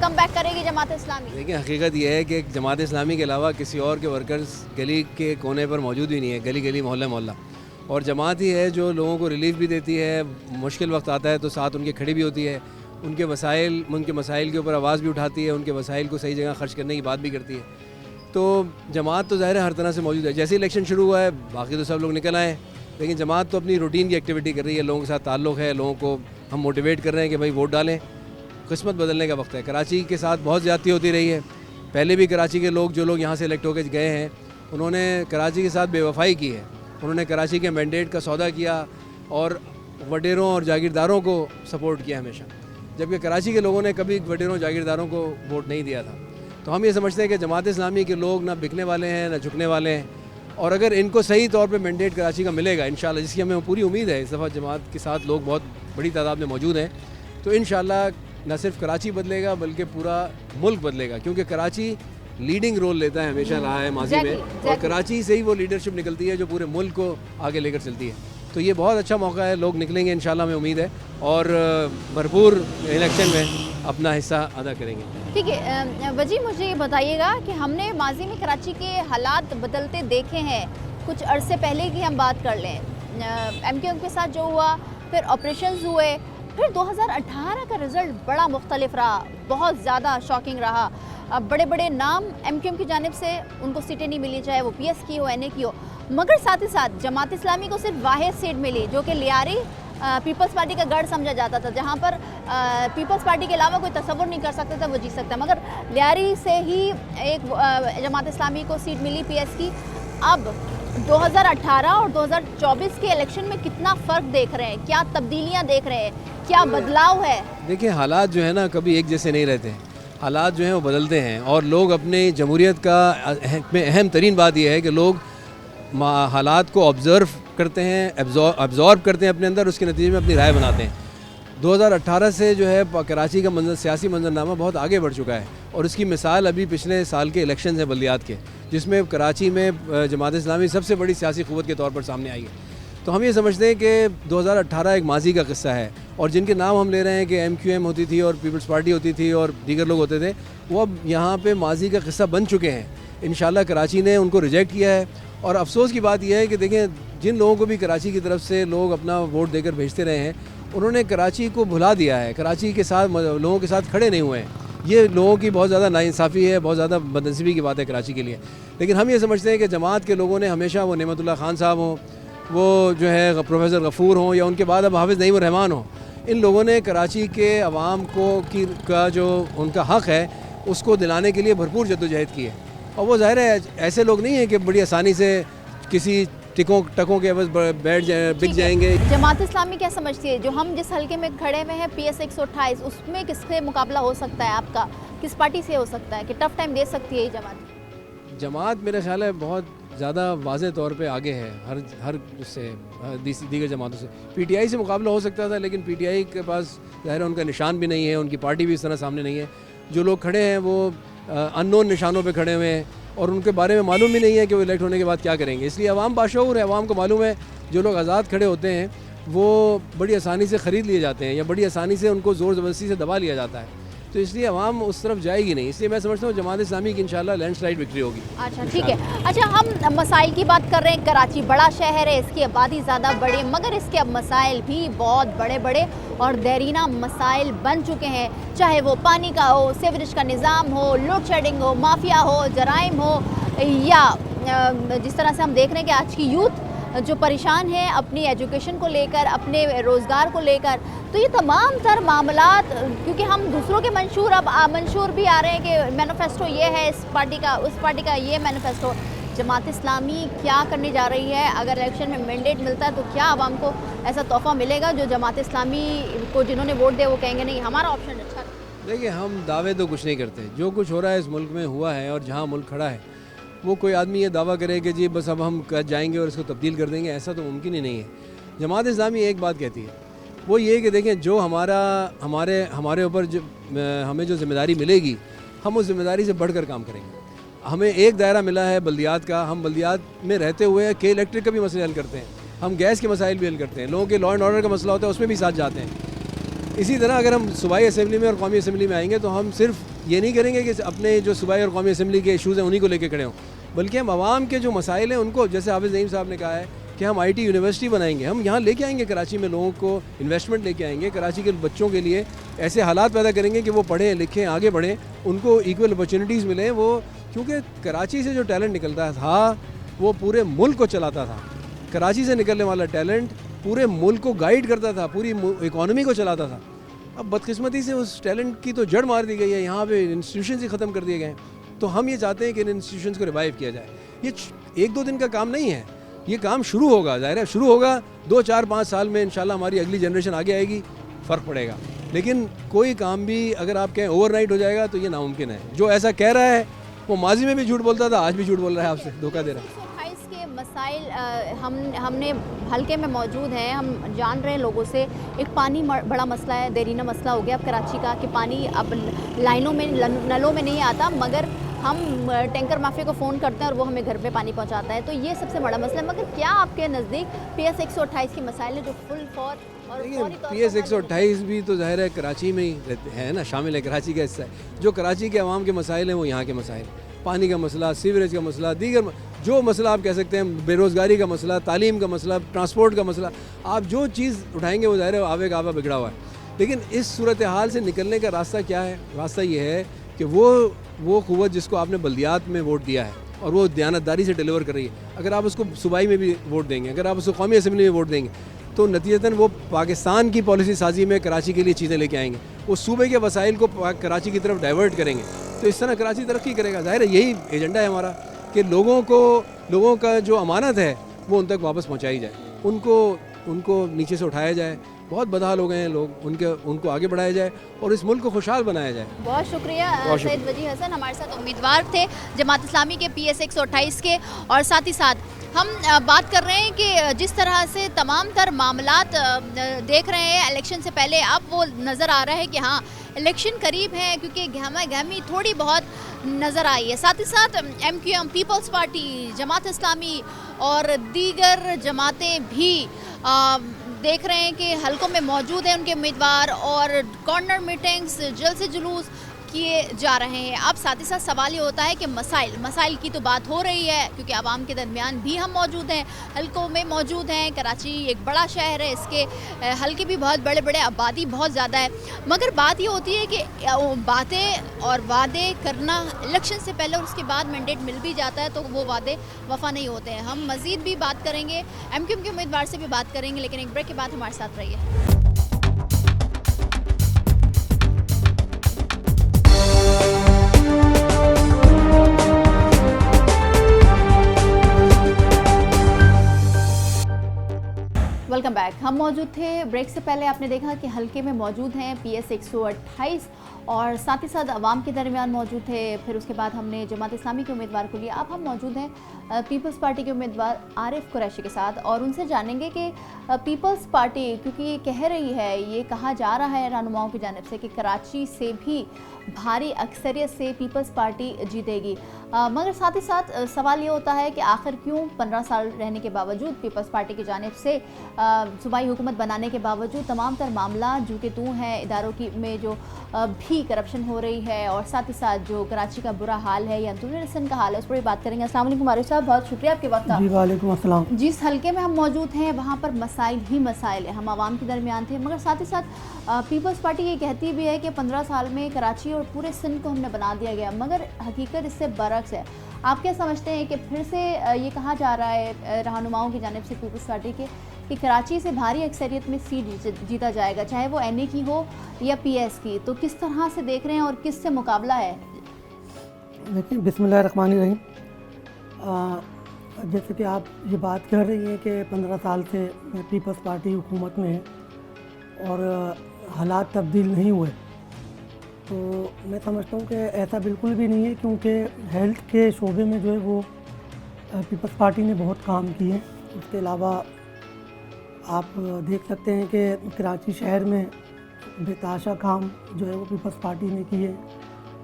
कम बैक करेगी जमात इस्लामी? देखिए, हकीकत यह है कि जमात इस्लामी के अलावा किसी और के वर्कर्स गली के कोने पर मौजूद ही नहीं है, गली गली मोहल्ला मोहल्ला, और जमात ही है जो लोगों को रिलीफ भी देती है, मुश्किल वक्त आता है तो साथ उनके खड़ी भी होती है, उनके मसाइल के ऊपर आवाज़ भी उठाती है, उनके मसाइल को सही जगह खर्च करने की बात भी करती है। तो जमात तो ज़ाहिर है हर तरह से मौजूद है। जैसे इलेक्शन शुरू हुआ है बाकी तो सब लोग निकल आए, लेकिन जमात तो अपनी रूटीन की एक्टिविटी कर रही है, लोगों के साथ ताल्लुक़ है, लोगों को हम मोटिवेट कर रहे हैं कि भाई वोट डालें, किस्मत बदलने का वक्त है। कराची के साथ बहुत ज़्यादती होती रही है, पहले भी कराची के लोग जो लोग यहाँ से इलेक्ट होकर गए हैं उन्होंने कराची के साथ बेवफाई की है, उन्होंने कराची के मैंडेट का सौदा किया और वडेरों और जागीरदारों को सपोर्ट किया हमेशा, जबकि कराची के लोगों ने कभी वडेरों जागीरदारों को वोट नहीं दिया था। तो हम ये समझते हैं कि जमात इस्लामी के लोग ना बिकने वाले हैं ना झुकने वाले हैं, और अगर इनको सही तौर पे मैंडेट कराची का मिलेगा इंशाल्लाह, जिसकी हमें पूरी उम्मीद है, इस दफ़ा जमात के साथ लोग बहुत बड़ी तादाद में मौजूद हैं, तो इंशाल्लाह न सिर्फ कराची बदलेगा बल्कि पूरा मुल्क बदलेगा, क्योंकि कराची लीडिंग रोल लेता है, हमेशा रहा है माजी में, और कराची से ही वो लीडरशिप निकलती है जो पूरे मुल्क को आगे लेकर चलती है। तो ये बहुत अच्छा मौका है, लोग निकलेंगे इंशाल्लाह, हमें उम्मीद है, और भरपूर इलेक्शन में अपना हिस्सा अदा करेंगे। ठीक है वजी, मुझे ये बताइएगा कि हमने माजी में कराची के हालात बदलते देखे हैं। कुछ अरसे पहले की हम बात कर लें, MQM के साथ जो हुआ, फिर ऑपरेशंस हुए, फिर 2018 का रिज़ल्ट बड़ा मुख्तलिफ रहा, बहुत ज़्यादा शॉकिंग रहा। बड़े बड़े नाम MQM की जानिब से उनको सीटें नहीं मिली, चाहे वो PS की हो, NA की हो, मगर साथ ही साथ जमात इस्लामी को सिर्फ वाहिद सीट मिली जो कि लियारी पीपल्स पार्टी का गढ़ समझा जाता था, जहाँ पर पीपल्स पार्टी के अलावा कोई तसव्वुर नहीं कर सकता था वो जीत सकता, मगर लियारी से ही एक जमात इस्लामी को सीट मिली PS की। अब 2018 और 2024 के इलेक्शन में कितना फ़र्क देख रहे हैं, क्या तब्दीलियाँ देख रहे हैं, क्या बदलाव है? देखिए, हालात जो है ना कभी एक जैसे नहीं रहते हैं, हालात जो हैं वो बदलते हैं, और लोग अपने जमहूरियत का में अहम तरीन बात यह है कि लोग हालात को ऑब्ज़र्व करते हैं, एब्जॉर्ब करते हैं अपने अंदर, उसके नतीजे में अपनी राय बनाते हैं। 2018 से जो है कराची का सियासी मंजरनामा बहुत आगे बढ़ चुका है, और उसकी मिसाल अभी पिछले साल के इलेक्शन हैं बल्दियात के, जिसमें कराची में जमात इस्लामी सबसे बड़ी सियासी क़ुव्वत के तौर पर सामने आई है। तो हम ये समझते हैं कि 2018 एक माजी का किस्सा है, और जिनके नाम हम ले रहे हैं कि MQM होती थी और पीपल्स पार्टी होती थी और दीगर लोग होते थे, वो अब यहाँ पे माजी का किस्सा बन चुके हैं। इंशाल्लाह कराची ने उनको रिजेक्ट किया है, और अफसोस की बात यह है कि देखें, जिन लोगों को भी कराची की तरफ से लोग अपना वोट देकर भेजते रहे हैं, उन्होंने कराची को भुला दिया है, कराची के साथ लोगों के साथ खड़े नहीं हुए हैं। ये लोगों की बहुत ज़्यादा नाइंसाफ़ी है, बहुत ज़्यादा बदनसीबी की बात है कराची के लिए। लेकिन हम ये समझते हैं कि जमात के लोगों ने हमेशा, वो नेमतुल्लाह खान साहब हों, वो जो है प्रोफेसर गफूर हों, या उनके बाद अब हाफिज़ नईम रहमान हों, इन लोगों ने कराची के अवाम को का जो उनका हक़ है उसको दिलाने के लिए भरपूर जद्दोजहद की है। और वो ज़ाहिर है ऐसे लोग नहीं हैं कि बड़ी आसानी से किसी टकों के बस बिक जाएंगे। जमात इस्लामी क्या समझती है, जो हम जिस हल्के में खड़े हुए हैं PS 128, उसमें किससे मुकाबला हो सकता है आपका, किस पार्टी से हो सकता है कि टफ टाइम दे सकती है ये जमात? जमात मेरा ख्याल है बहुत ज़्यादा वाज़े तौर पे आगे है हर उससे, दीगर जमातों से। PTI से मुकाबला हो सकता था, लेकिन PTI के पास ज़ाहिर है उनका निशान भी नहीं है, उनकी पार्टी भी इस तरह सामने नहीं है। जो लोग खड़े हैं वो अननोन निशानों पे खड़े हुए हैं, और उनके बारे में मालूम भी नहीं है कि वो इलेक्ट होने के बाद क्या करेंगे। इसलिए अवाम बाशऊर है, अवाम को मालूम है जो लोग आज़ाद खड़े होते हैं वो बड़ी आसानी से ख़रीद लिए जाते हैं, या बड़ी आसानी से उनको ज़ोर ज़बरदस्ती से दबा लिया जाता है। तो इसलिए अवाम उस तरफ जाएगी नहीं, इसलिए मैं समझता हूँ जमात इस्लामी की इंशाल्लाह लैंडस्लाइड विक्ट्री होगी। अच्छा, ठीक है। अच्छा, हम मसाइल की बात कर रहे हैं, कराची बड़ा शहर है, इसकी आबादी ज़्यादा बड़ी, मगर इसके अब मसाइल भी बहुत बड़े बड़े और देरीना मसाइल बन चुके हैं, चाहे वो पानी का हो, सीवरेज का निज़ाम हो, लोड शेडिंग हो, माफिया हो, जराइम हो, या जिस तरह से हम देख रहे हैं कि आज की यूथ जो परेशान है अपनी एजुकेशन को लेकर, अपने रोज़गार को लेकर। तो ये तमाम तर मामलात, क्योंकि हम दूसरों के मंशूर भी आ रहे हैं कि मैनिफेस्टो ये है इस पार्टी का, उस पार्टी का ये मैनिफेस्टो। जमात इस्लामी क्या करने जा रही है? अगर इलेक्शन में मैंडेट मिलता है तो क्या आवाम को ऐसा तोहफ़ा मिलेगा जो जमात इस्लामी को जिन्होंने वोट दिया वो कहेंगे नहीं हमारा ऑप्शन अच्छा? देखिए, हम दावे तो कुछ नहीं करते, जो कुछ हो रहा है इस मुल्क में हुआ है, और जहाँ मुल्क खड़ा है वो कोई आदमी ये दावा करे कि जी बस अब हम जाएंगे और इसको तब्दील कर देंगे, ऐसा तो मुमकिन ही नहीं है। जमात इस्लामी एक बात कहती है, वो ये कि देखें, जो हमारे ऊपर जो हमें जो ज़िम्मेदारी मिलेगी, हम उस ज़िम्मेदारी से बढ़कर काम करेंगे। हमें एक दायरा मिला है बल्दियात का, हम बल्दियात में रहते हुए के इलेक्ट्रिक का भी मसले हल करते हैं, हम गैस के मसाइल भी हल करते हैं, लोगों के लॉ एंड ऑर्डर का मसला होता है उसमें भी साथ जाते हैं। इसी तरह अगर हम सूबाई असम्बली में और कौमी असम्बली में आएंगे तो हम सिर्फ ये नहीं करेंगे कि अपने जो सूबाई और कौमी असम्बली के इशूज़ हैं उन्हीं को लेकर खड़े हों, बल्कि हम आवाम के जो मसाइल हैं उनको, जैसे हाफिज़ नईम साहब ने कहा है कि हम IT यूनिवर्सिटी बनाएंगे, हम यहाँ लेके आएंगे कराची में लोगों को, इन्वेस्टमेंट लेके आएंगे, कराची के बच्चों के लिए ऐसे हालात पैदा करेंगे कि वो पढ़ें लिखें, आगे बढ़ें, उनको इक्वल अपॉर्चुनिटीज़ मिलें। वो क्योंकि कराची से जो टैलेंट निकलता था वो पूरे मुल्क को चलाता था, कराची से निकलने वाला टैलेंट पूरे मुल्क को गाइड करता था, पूरी इकॉनमी को चलाता था। अब बदकिस्मती से उस टैलेंट की तो जड़ मार दी गई है, यहाँ पे इंस्टीट्यूशन ही ख़त्म कर दिए गए हैं। तो हम ये चाहते हैं कि इन इंस्टीट्यूशंस को रिवाइव किया जाए। ये 1-2 दिन का काम नहीं है, ये काम शुरू होगा, ज़ाहिर है शुरू होगा, 2-4-5 साल में इंशाल्लाह हमारी अगली जनरेशन आगे आएगी, फ़र्क पड़ेगा। लेकिन कोई काम भी अगर आप कहें ओवरनाइट हो जाएगा तो ये नामुमकिन है। जो ऐसा कह रहा है वो माजी में भी झूठ बोलता था, आज भी झूठ बोल रहा है, आपसे धोखा दे रहा है। मसाइल हमने हल्के में मौजूद हैं, हम जान रहे हैं लोगों से। एक पानी बड़ा मसला है, देरीना मसला हो गया अब कराची का कि पानी अब लाइनों में नलों में नहीं आता, मगर हम टैंकर माफिया को फ़ोन करते हैं और वो हमें घर पे पानी पहुंचाता है। तो ये सबसे बड़ा मसला है। मगर क्या आपके नज़दीक PS 128 के मसाइल जो फुल फॉर और PS 128 भी तो ज़ाहिर है कराची में ही है ना, शामिल है, कराची का हिस्सा है। जो कराची के अवाम के मसाइल हैं वो यहाँ के मसाइल, पानी का मसला, सीवरेज का मसला, दीगर जो मसला आप कह सकते हैं, बेरोज़गारी का मसला, तालीम का मसला, ट्रांसपोर्ट का मसला, आप जो चीज़ उठाएंगे वो ज़ाहिर है आवे का आवा बिगड़ा हुआ है। लेकिन इस सूरत हाल से निकलने का रास्ता क्या है? रास्ता ये है कि वो क़ुव्वत जिसको आपने बल्दियात में वोट दिया है और वो दयानतदारी से डिलीवर कर रही है, अगर आप उसको सूबाई में भी वोट देंगे, अगर आप उसको कौमी असम्बली में वोट देंगे, तो नतीजतन वो पाकिस्तान की पॉलिसी साजी में कराची के लिए चीज़ें लेके आएंगे, वो सूबे के वसाइल को कराची की तरफ डाइवर्ट करेंगे। तो इस तरह कराची तरक्की करेगा। ज़ाहिर है यही एजेंडा है हमारा कि लोगों का जो अमानत है वो उन तक वापस पहुँचाई जाए, उनको नीचे से उठाया जाए। बहुत बदहाल हो गए हैं लोग, उनको आगे बढ़ाया जाए और इस मुल्क को खुशहाल बनाया जाए। बहुत शुक्रिया सैयद वजी हसन, हमारे साथ उम्मीदवार थे जमात इस्लामी के PS 128 के। और साथ ही साथ हम बात कर रहे हैं कि जिस तरह से तमाम तर मामलात देख रहे हैं इलेक्शन से पहले, अब वो नज़र आ रहा है कि हाँ इलेक्शन करीब है, क्योंकि गहमी थोड़ी बहुत नज़र आई है। साथ ही साथ MQM, peoples party, Jamaat Islami और दीगर जमातें भी देख रहे हैं कि हलकों में मौजूद हैं उनके उम्मीदवार और कॉर्नर मीटिंग्स, जल्द से जुलूस किए जा रहे हैं। अब साथ ही साथ सवाल ये होता है कि मसाइल की तो बात हो रही है, क्योंकि आवाम के दरमियान भी हम मौजूद हैं, हलकों में मौजूद हैं। कराची एक बड़ा शहर है, इसके हलके भी बहुत बड़े बड़े, आबादी बहुत ज़्यादा है। मगर बात ये होती है कि बातें और वादे करना इलेक्शन से पहले और उसके बाद मैंडेट मिल भी जाता है तो वो वादे वफा नहीं होते हैं। हम मज़ीद भी बात करेंगे, MQM के उम्मीदवार से भी बात करेंगे, लेकिन एक ब्रेक के बाद हमारे साथ रहिए। Welcome back. हम मौजूद थे ब्रेक से पहले, आपने देखा कि हल्के में मौजूद हैं PS 128 और साथ ही साथ अवाम के दरमियान मौजूद थे। फिर उसके बाद हमने जमात इस्लामी के उम्मीदवार को लिया। अब हम मौजूद हैं पीपल्स पार्टी के उम्मीदवार आरिफ कुरैशी के साथ और उनसे जानेंगे कि पीपल्स पार्टी, क्योंकि कह रही है, ये कहा जा रहा है रहनुमाओं की जानिब से कि कराची से भी भारी अक्सरियत से पीपल्स पार्टी जीतेगी, मगर साथ ही साथ सवाल ये होता है कि आखिर क्यों 15 साल रहने के बावजूद पीपल्स पार्टी की जानिब से सूबाई हुकूमत बनाने के बावजूद तमाम तर मामला जो कि तू हैं इदारों की में जो भी करप्शन हो रही है और साथ ही साथ जो कराची का बुरा हाल है या अंतुन का हाल है, उस पर भी बात करेंगे। अस्सलाम वालेकुम आरिफ साहब, बहुत शुक्रिया आपके वक्त का। जी वालेकुम अस्सलाम। जिस हल्के में हम मौजूद हैं वहाँ पर मसाइल ही मसाइल है, हम आवाम के दरमियान थे, मगर साथ ही साथ पीपल्स पार्टी ये कहती भी है कि 15 साल में कराची और पूरे सिंध को हमने बना दिया गया, मगर हकीकत इससे बरक्स है। आप क्या समझते हैं कि फिर से ये कहा जा रहा है रहनुमाओं की जानिब से पीपल्स पार्टी के कि कराची से भारी अक्सरियत में सीट जीता जाएगा, चाहे वो NA की हो या PS की, तो किस तरह से देख रहे हैं और किस से मुकाबला है? देखिए, बिस्मिल्लाहिर्रहमानिर्रहीम। जैसे कि आप ये बात कर रही हैं कि 15 साल से पीपल्स पार्टी हुकूमत में है और हालात तब्दील नहीं हुए, तो मैं समझता हूँ कि ऐसा बिल्कुल भी नहीं है, क्योंकि हेल्थ के शोबे में जो है वो पीपल्स पार्टी ने बहुत काम किए। उसके अलावा आप देख सकते हैं कि कराची शहर में बेताशा काम जो है वो पीपल्स पार्टी ने किए।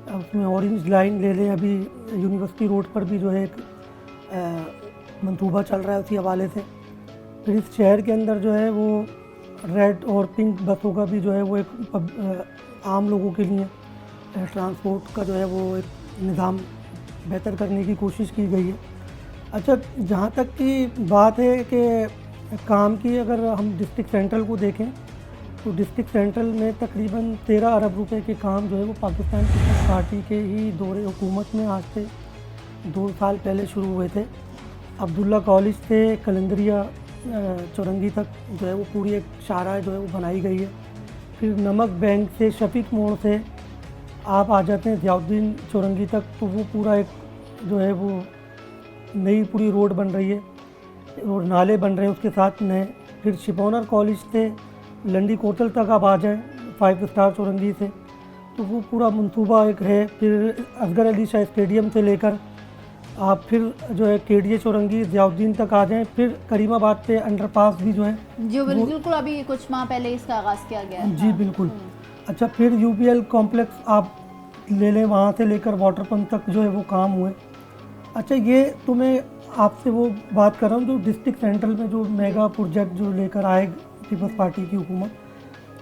उसमें ऑरेंज लाइन ले लें, अभी यूनिवर्सिटी रोड पर भी जो है एक मंसूबा चल रहा है उसी हवाले से। फिर इस शहर के अंदर जो है वो रेड और पिंक बसों का भी जो है वो एक आम लोगों के लिए ट्रांसपोर्ट का जो है वो एक निज़ाम बेहतर करने की कोशिश की गई है। अच्छा, जहाँ तक की बात है कि काम की, अगर हम डिस्ट्रिक्ट सेंट्रल को देखें तो डिस्ट्रिक्ट सेंट्रल में तकरीबन 13 अरब रुपए के काम जो है वो पाकिस्तान पीपल्स पार्टी के ही दौरे हुकूमत में आज से 2 साल पहले शुरू हुए थे। अब्दुल्ला कॉलेज से कलंदरिया चौरंगी तक जो है वो पूरी एक शाहराह जो है वो बनाई गई है। फिर नमक बैंक से शफीक मोड़ से आप आ जाते हैं ज़ियाउद्दीन चौरंगी तक, तो वो पूरा एक जो है वो नई पूरी रोड बन रही है और नाले बन रहे हैं उसके साथ नए। फिर शिपोनर कॉलेज से लंडी कोतल तक आप आ जाएँ 5 स्टार चौरंगी से, तो वो पूरा मंसूबा एक है। फिर असगर अली शाह स्टेडियम से लेकर आप फिर जो है केडीए चौरंगी ज़ियाउद्दीन तक आ जाएं, फिर करीमाबाद पे अंडरपास भी जो है जो बिल्कुल अभी कुछ माह पहले इसका आगाज़ किया गया है। जी बिल्कुल। अच्छा, फिर यूपीएल कॉम्प्लेक्स आप ले लें, वहाँ से लेकर वाटर पंप तक जो है वो काम हुए। अच्छा, ये तो मैं आपसे वो बात कर रहा हूँ जो डिस्ट्रिक्ट सेंट्रल में जो मेगा प्रोजेक्ट जो लेकर आए पीपल्स पार्टी की हुकूमत,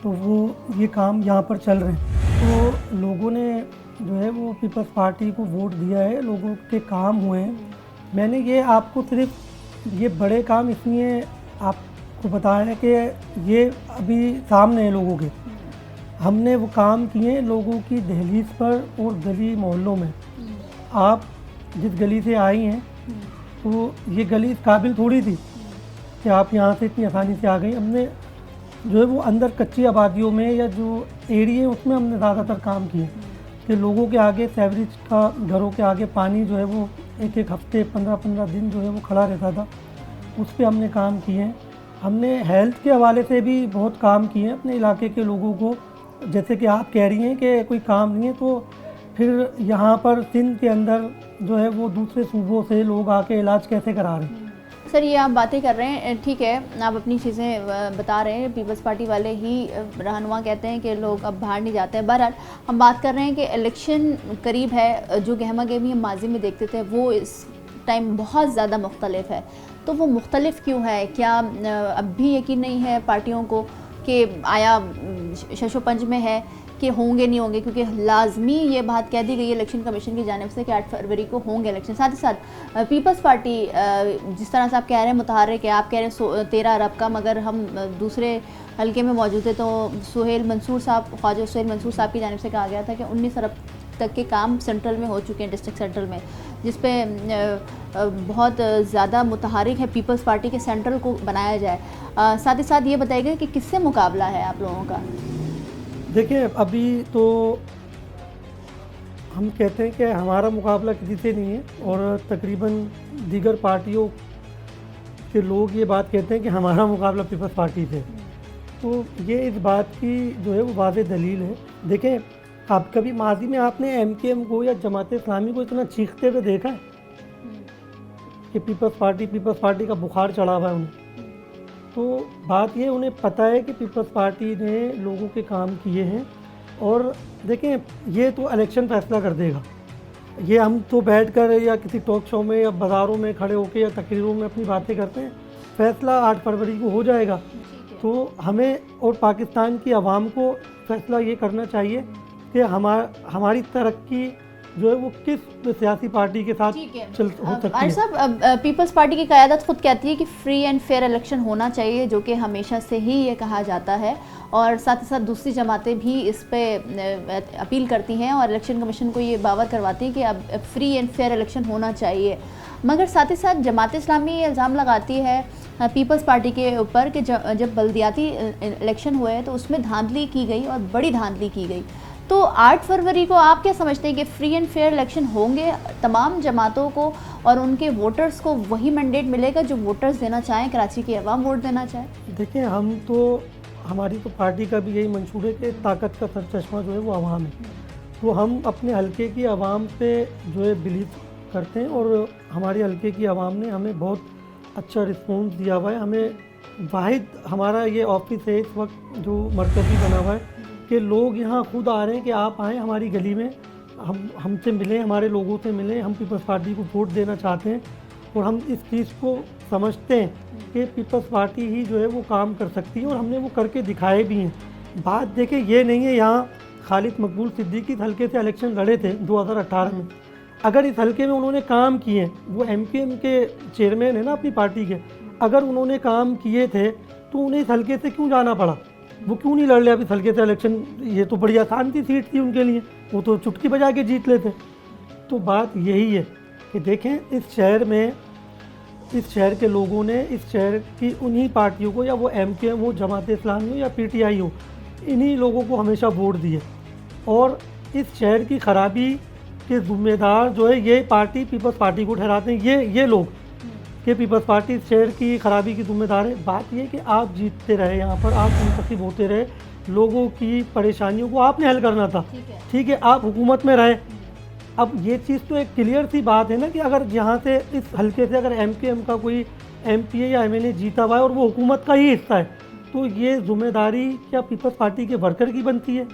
तो वो ये काम यहाँ पर चल रहे हैं। तो लोगों ने जो है वो पीपल्स पार्टी को वोट दिया है, लोगों के काम हुए हैं। मैंने ये आपको सिर्फ ये बड़े काम इसलिए आपको बताया है कि ये अभी सामने है लोगों के। हमने वो काम किए लोगों की दहलीज पर और गली मोहल्लों में। आप जिस गली से आई हैं तो ये गली इस काबिल थोड़ी थी कि आप यहाँ से इतनी आसानी से आ गई। हमने जो है वो अंदर कच्ची आबादियों में या जो एरिया है उसमें हमने ज़्यादातर काम किए कि लोगों के आगे सेवरेज का घरों के आगे पानी जो है वो एक हफ्ते 15-15 दिन जो है वो खड़ा रहता था, उस पर हमने काम किए हैं। हमने हेल्थ के हवाले से भी बहुत काम किए हैं अपने इलाके के लोगों को। जैसे कि आप कह रही हैं कि कोई काम नहीं है, तो फिर यहाँ पर सिंध के अंदर जो है वो दूसरे सूबों से लोग आके इलाज कैसे करा रहे हैं। सर, ये आप बातें कर रहे हैं, ठीक है, आप अपनी चीज़ें बता रहे हैं, पीपल्स पार्टी वाले ही रहनुमा कहते हैं कि लोग अब बाहर नहीं जाते हैं। बहरहाल हम बात कर रहे हैं कि इलेक्शन करीब है, जो गहमा गहमी हम माजी में देखते थे वो इस टाइम बहुत ज़्यादा मुख्तलिफ है। तो वो मुख्तलिफ क्यों है? क्या अब भी यकीन नहीं है पार्टियों को कि आया शशोपंज में है कि होंगे नहीं होंगे? क्योंकि लाजमी ये बात कह दी गई है इलेक्शन कमीशन की जानिब से कि 8 फरवरी को होंगे इलेक्शन। साथ ही साथ पीपल्स पार्टी जिस तरह से आप कह रहे हैं मुतहर्रिक है, आप कह रहे हैं 13 अरब का, मगर हम दूसरे हल्के में मौजूद थे तो सुहेल मंसूर साहब, ख्वाजा सुहेल मंसूर साहब की जानिब से कहा गया था कि 19 अरब तक के काम सेंट्रल में हो चुके हैं, डिस्ट्रिक्ट सेंट्रल में, जिस पे बहुत ज़्यादा मुतहर्रिक है पीपल्स पार्टी के सेंट्रल को बनाया जाए। साथ ही साथ ये बताइएगा कि किससे मुकाबला है आप लोगों का? देखिए, अभी तो हम कहते हैं कि हमारा मुकाबला किसी से नहीं है, और तकरीबन दीगर पार्टियों के लोग ये बात कहते हैं कि हमारा मुकाबला पीपल्स पार्टी से। तो ये इस बात की जो है वो वाज़ेह दलील है। देखें, आप कभी माजी में आपने एमकेएम को या जमात इस्लामी को इतना चीखते हुए देखा है कि पीपल्स पार्टी का बुखार चढ़ा हुआ है उन्हें? तो बात ये, उन्हें पता है कि पीपल्स पार्टी ने लोगों के काम किए हैं। और देखें, ये तो इलेक्शन फैसला कर देगा। ये हम तो बैठकर या किसी टॉक शो में या बाज़ारों में खड़े होकर या तकरीरों में अपनी बातें करते हैं, फैसला 8 फरवरी को हो जाएगा। तो हमें और पाकिस्तान की आवाम को फैसला ये करना चाहिए कि हमारी तरक्की जो है वो किस सियासी पार्टी के साथ हो सकती है। साहब, पीपल्स पार्टी की क़यादत खुद कहती है कि फ्री एंड फेयर इलेक्शन होना चाहिए, जो कि हमेशा से ही ये कहा जाता है, और साथ ही साथ दूसरी जमातें भी इस पे अपील करती हैं और इलेक्शन कमीशन को ये बावर करवाती हैं कि अब फ्री एंड फेयर इलेक्शन होना चाहिए। मगर साथ ही साथ जमात इस्लामी इल्ज़ाम लगाती है पीपल्स पार्टी के ऊपर कि जब बल्दियाती इलेक्शन हुए तो उसमें धांधली की गई और बड़ी धांधली की गई। तो 8 फरवरी को आप क्या समझते हैं कि फ्री एंड फेयर इलेक्शन होंगे? तमाम जमातों को और उनके वोटर्स को वही मैंडेट मिलेगा जो वोटर्स देना चाहें, कराची की अवाम वोट देना चाहे? देखिए, हमारी तो पार्टी का भी यही मंशूर है कि ताकत का सरचश्मा जो है वो अवाम है। तो हम अपने हल्के की आवाम पे जो है बिलीव करते हैं, और हमारे हल्के की आवाम ने हमें बहुत अच्छा रिस्पॉन्स दिया हुआ है। हमें वाहिद हमारा ये ऑफिस है इस वक्त जो मरकज़ी बना हुआ है कि लोग यहाँ खुद आ रहे हैं कि आप आएँ हमारी गली में, हमसे मिलें, हमारे लोगों से मिलें, हम पीपल्स पार्टी को वोट देना चाहते हैं। और हम इस चीज़ को समझते हैं कि पीपल्स पार्टी ही जो है वो काम कर सकती है, और हमने वो करके दिखाए भी हैं। बात देखें, ये नहीं है यहाँ खालिद मकबूल सिद्दीकी इस हल्के से इलेक्शन लड़े थे 2018 में। अगर इस हल्के में उन्होंने काम किए, वो एमकेएम के चेयरमैन है ना अपनी पार्टी के, अगर उन्होंने काम किए थे तो उन्हें इस हल्के से क्यों जाना पड़ा? वो क्यों नहीं लड़ लिया अब इस हल्के से इलेक्शन? ये तो बड़ी आसान सी सीट थी उनके लिए, वो तो चुटकी बजा के जीत लेते। तो बात यही है कि देखें, इस शहर के लोगों ने इस शहर की उन्हीं पार्टियों को, या वो एमकेएम हो, जमात इस्लामी हो या पीटीआई हो, इन्हीं लोगों को हमेशा वोट दिए। और इस शहर की ख़राबी के ज़िम्मेदार जो है ये पार्टी पीपल्स पार्टी को ठहराते हैं, ये लोग कि पीपल्स पार्टी इस शहर की ख़राबी की ज़िम्मेदार है। बात ये कि आप जीतते रहे, यहाँ पर आप मुंतखब होते रहे, लोगों की परेशानियों को आपने हल करना था, ठीक है? आप हुकूमत में रहे, अब ये चीज़ तो एक क्लियर सी बात है ना कि अगर यहाँ से इस हल्के से अगर एमक्यूएम का कोई एमपी या एमएलए जीता हुआ है और वो हुकूमत का ही हिस्सा है, तो ये जिम्मेदारी क्या पीपल्स पार्टी के वर्कर की बनती है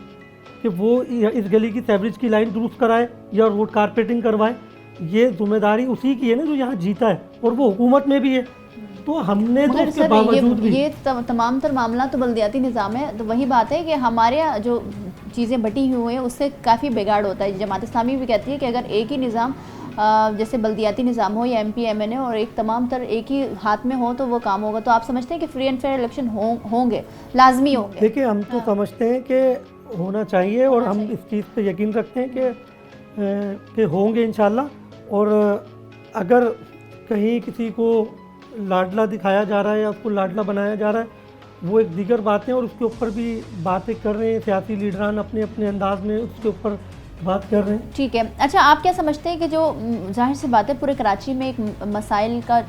कि वो इस गली की सीवरेज की लाइन दुरुस्त कराए या रोड कारपेटिंग करवाए? ये जिम्मेदारी उसी की है ना जो यहाँ जीता है और वो हुकूमत में भी है। तो हमने तो उसके बावजूद भी ये तमाम तर मामला तो बल्दियाती निज़ाम है। तो वही बात है कि हमारे यहाँ जो चीज़ें बटी हुई हैं उससे काफ़ी बिगाड़ होता है। जमात इस्लामी भी कहती है कि अगर एक ही निज़ाम जैसे बल्दियाती निज़ाम हो या एमपी एमएनए और एक तमाम तर एक ही हाथ में हो तो वो काम होगा। तो आप समझते हैं कि फ्री एंड फेयर इलेक्शन होंगे, लाजमी होंगे? देखिए, हम तो समझते हैं कि होना चाहिए और हम इस चीज़ पे यकीन रखते हैं कि होंगे इंशाल्लाह। और अगर कहीं किसी को लाडला दिखाया जा रहा है या उसको लाडला बनाया जा रहा है, वो एक दीगर बातें और उसके ऊपर भी बातें कर रहे हैं सियासी लीडरान अपने अपने अंदाज में उसके ऊपर बात कर रहे हैं। ठीक है। अच्छा, आप क्या समझते हैं कि जो जाहिर सी बात है पूरे कराची में एक मसाइल का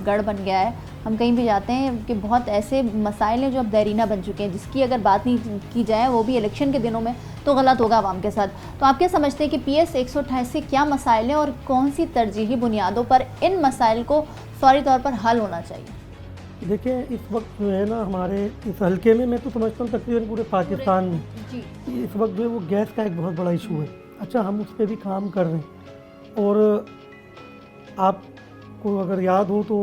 गढ़ बन गया है, हम कहीं भी जाते हैं कि बहुत ऐसे मसाइल हैं जो अब दैरीना बन चुके हैं जिसकी अगर बात नहीं की जाए वो भी इलेक्शन के दिनों में तो गलत होगा आवाम के साथ। तो आप क्या समझते हैं कि PS 128 से क्या मसाइल हैं और कौन सी तरजीही बुनियादों पर इन मसाइल को फौरी तौर पर हल होना चाहिए? देखिए, इस वक्त जो है ना हमारे इस हल्के में, मैं तो समझता हूँ तकरीबन पूरे पाकिस्तान में इस वक्त जो है वो गैस का एक बहुत बड़ा इशू है। अच्छा, हम उस पर भी काम कर रहे हैं। और आपको अगर याद हो तो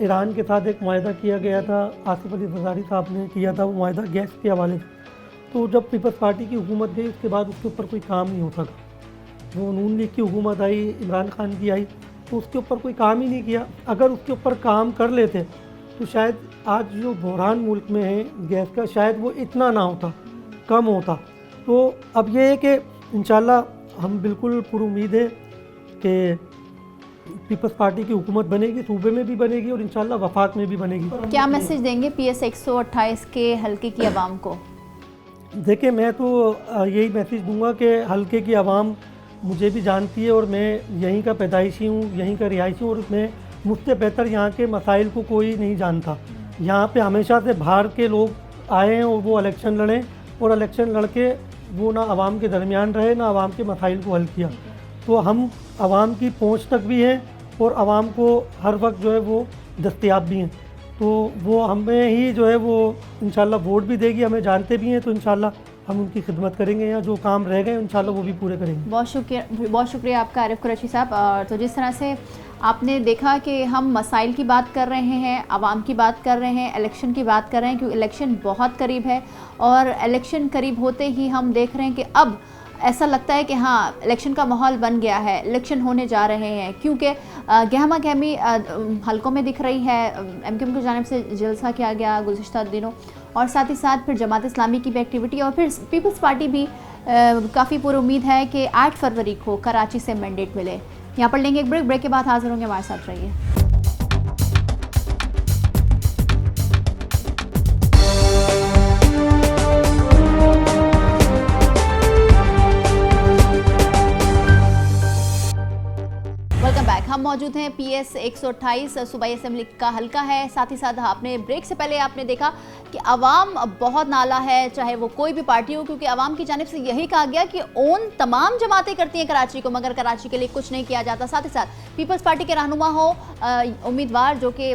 ईरान के साथ एक मुआहदा किया गया था, आसिफ अली ज़रदारी साहब ने किया था वो मुआहदा गैस के हवाले से। तो जब पीपल्स पार्टी की हुकूमत गई उसके बाद उसके ऊपर कोई काम नहीं होता था। वो नून लीग की हुकूमत आई, इमरान खान की आई, तो उसके ऊपर कोई काम ही नहीं किया। अगर उसके ऊपर काम कर लेते तो शायद आज जो बहरान मुल्क में है गैस का, शायद वो इतना ना होता, कम होता। तो अब ये है कि इंशाल्लाह हम बिल्कुल पूरी उम्मीद है कि पीपल्स पार्टी की हुकूमत बनेगी, सूबे में भी बनेगी और इंशाल्लाह वफाक में भी बनेगी। क्या मैसेज देंगे PS 128 के हल्के की आवाम को? देखिए, मैं तो यही मैसेज दूंगा कि हल्के की आवाम मुझे भी जानती है और मैं यहीं का पैदाइशी हूँ, यहीं का रिहायशी हूँ और मैं मुझसे बेहतर यहाँ के मसाइल को कोई नहीं जानता। यहाँ पे हमेशा से बाहर के लोग आए हैं और वो इलेक्शन लड़ें और इलेक्शन लड़के वो ना आवाम के दरमियान रहे ना आवाम के मसाइल को हल किया। तो हम आवाम की पहुँच तक भी हैं और आवाम को हर वक्त जो है वो दस्तयाब भी हैं। तो वो हमें ही जो है वो इंशाल्लाह वोट भी देगी, हमें जानते भी हैं, तो इंशाल्लाह हम उनकी खिदमत करेंगे या जो काम रह गए इंशाल्लाह वो भी पूरे करेंगे। बहुत शुक्रिया आपका आरिफ कुरैशी साहब। तो जिस तरह से आपने देखा कि हम मसाइल की बात कर रहे हैं, आवाम की बात कर रहे हैं, इलेक्शन की बात कर रहे हैं, क्योंकि इलेक्शन बहुत करीब है और इलेक्शन करीब होते ही हम देख रहे हैं कि अब ऐसा लगता है कि हाँ, इलेक्शन का माहौल बन गया है, इलेक्शन होने जा रहे हैं, क्योंकि गहमा गहमी हलकों में दिख रही है। MQM की जानिब से जलसा किया गया गुज़िश्ता दिनों और साथ ही साथ फिर जमात इस्लामी की भी एक्टिविटी और फिर पीपल्स पार्टी भी काफ़ी पूरी उम्मीद है कि 8 फरवरी को कराची से मैंडेट मिले। यहाँ पर लेंगे एक ब्रेक के बाद हाजिर होंगे, हमारे साथ रहिए। हम मौजूद हैं PS 128 सूबाई असेंबली का हल्का है। साथ ही साथ आपने ब्रेक से पहले आपने देखा कि आवाम बहुत नाला है, चाहे वो कोई भी पार्टी हो, क्योंकि आवाम की जानिब से यही कहा गया कि ओन तमाम जमातें करती हैं कराची को, मगर कराची के लिए कुछ नहीं किया जाता। साथ ही साथ पीपल्स पार्टी के रहनुमा हो उम्मीदवार जो कि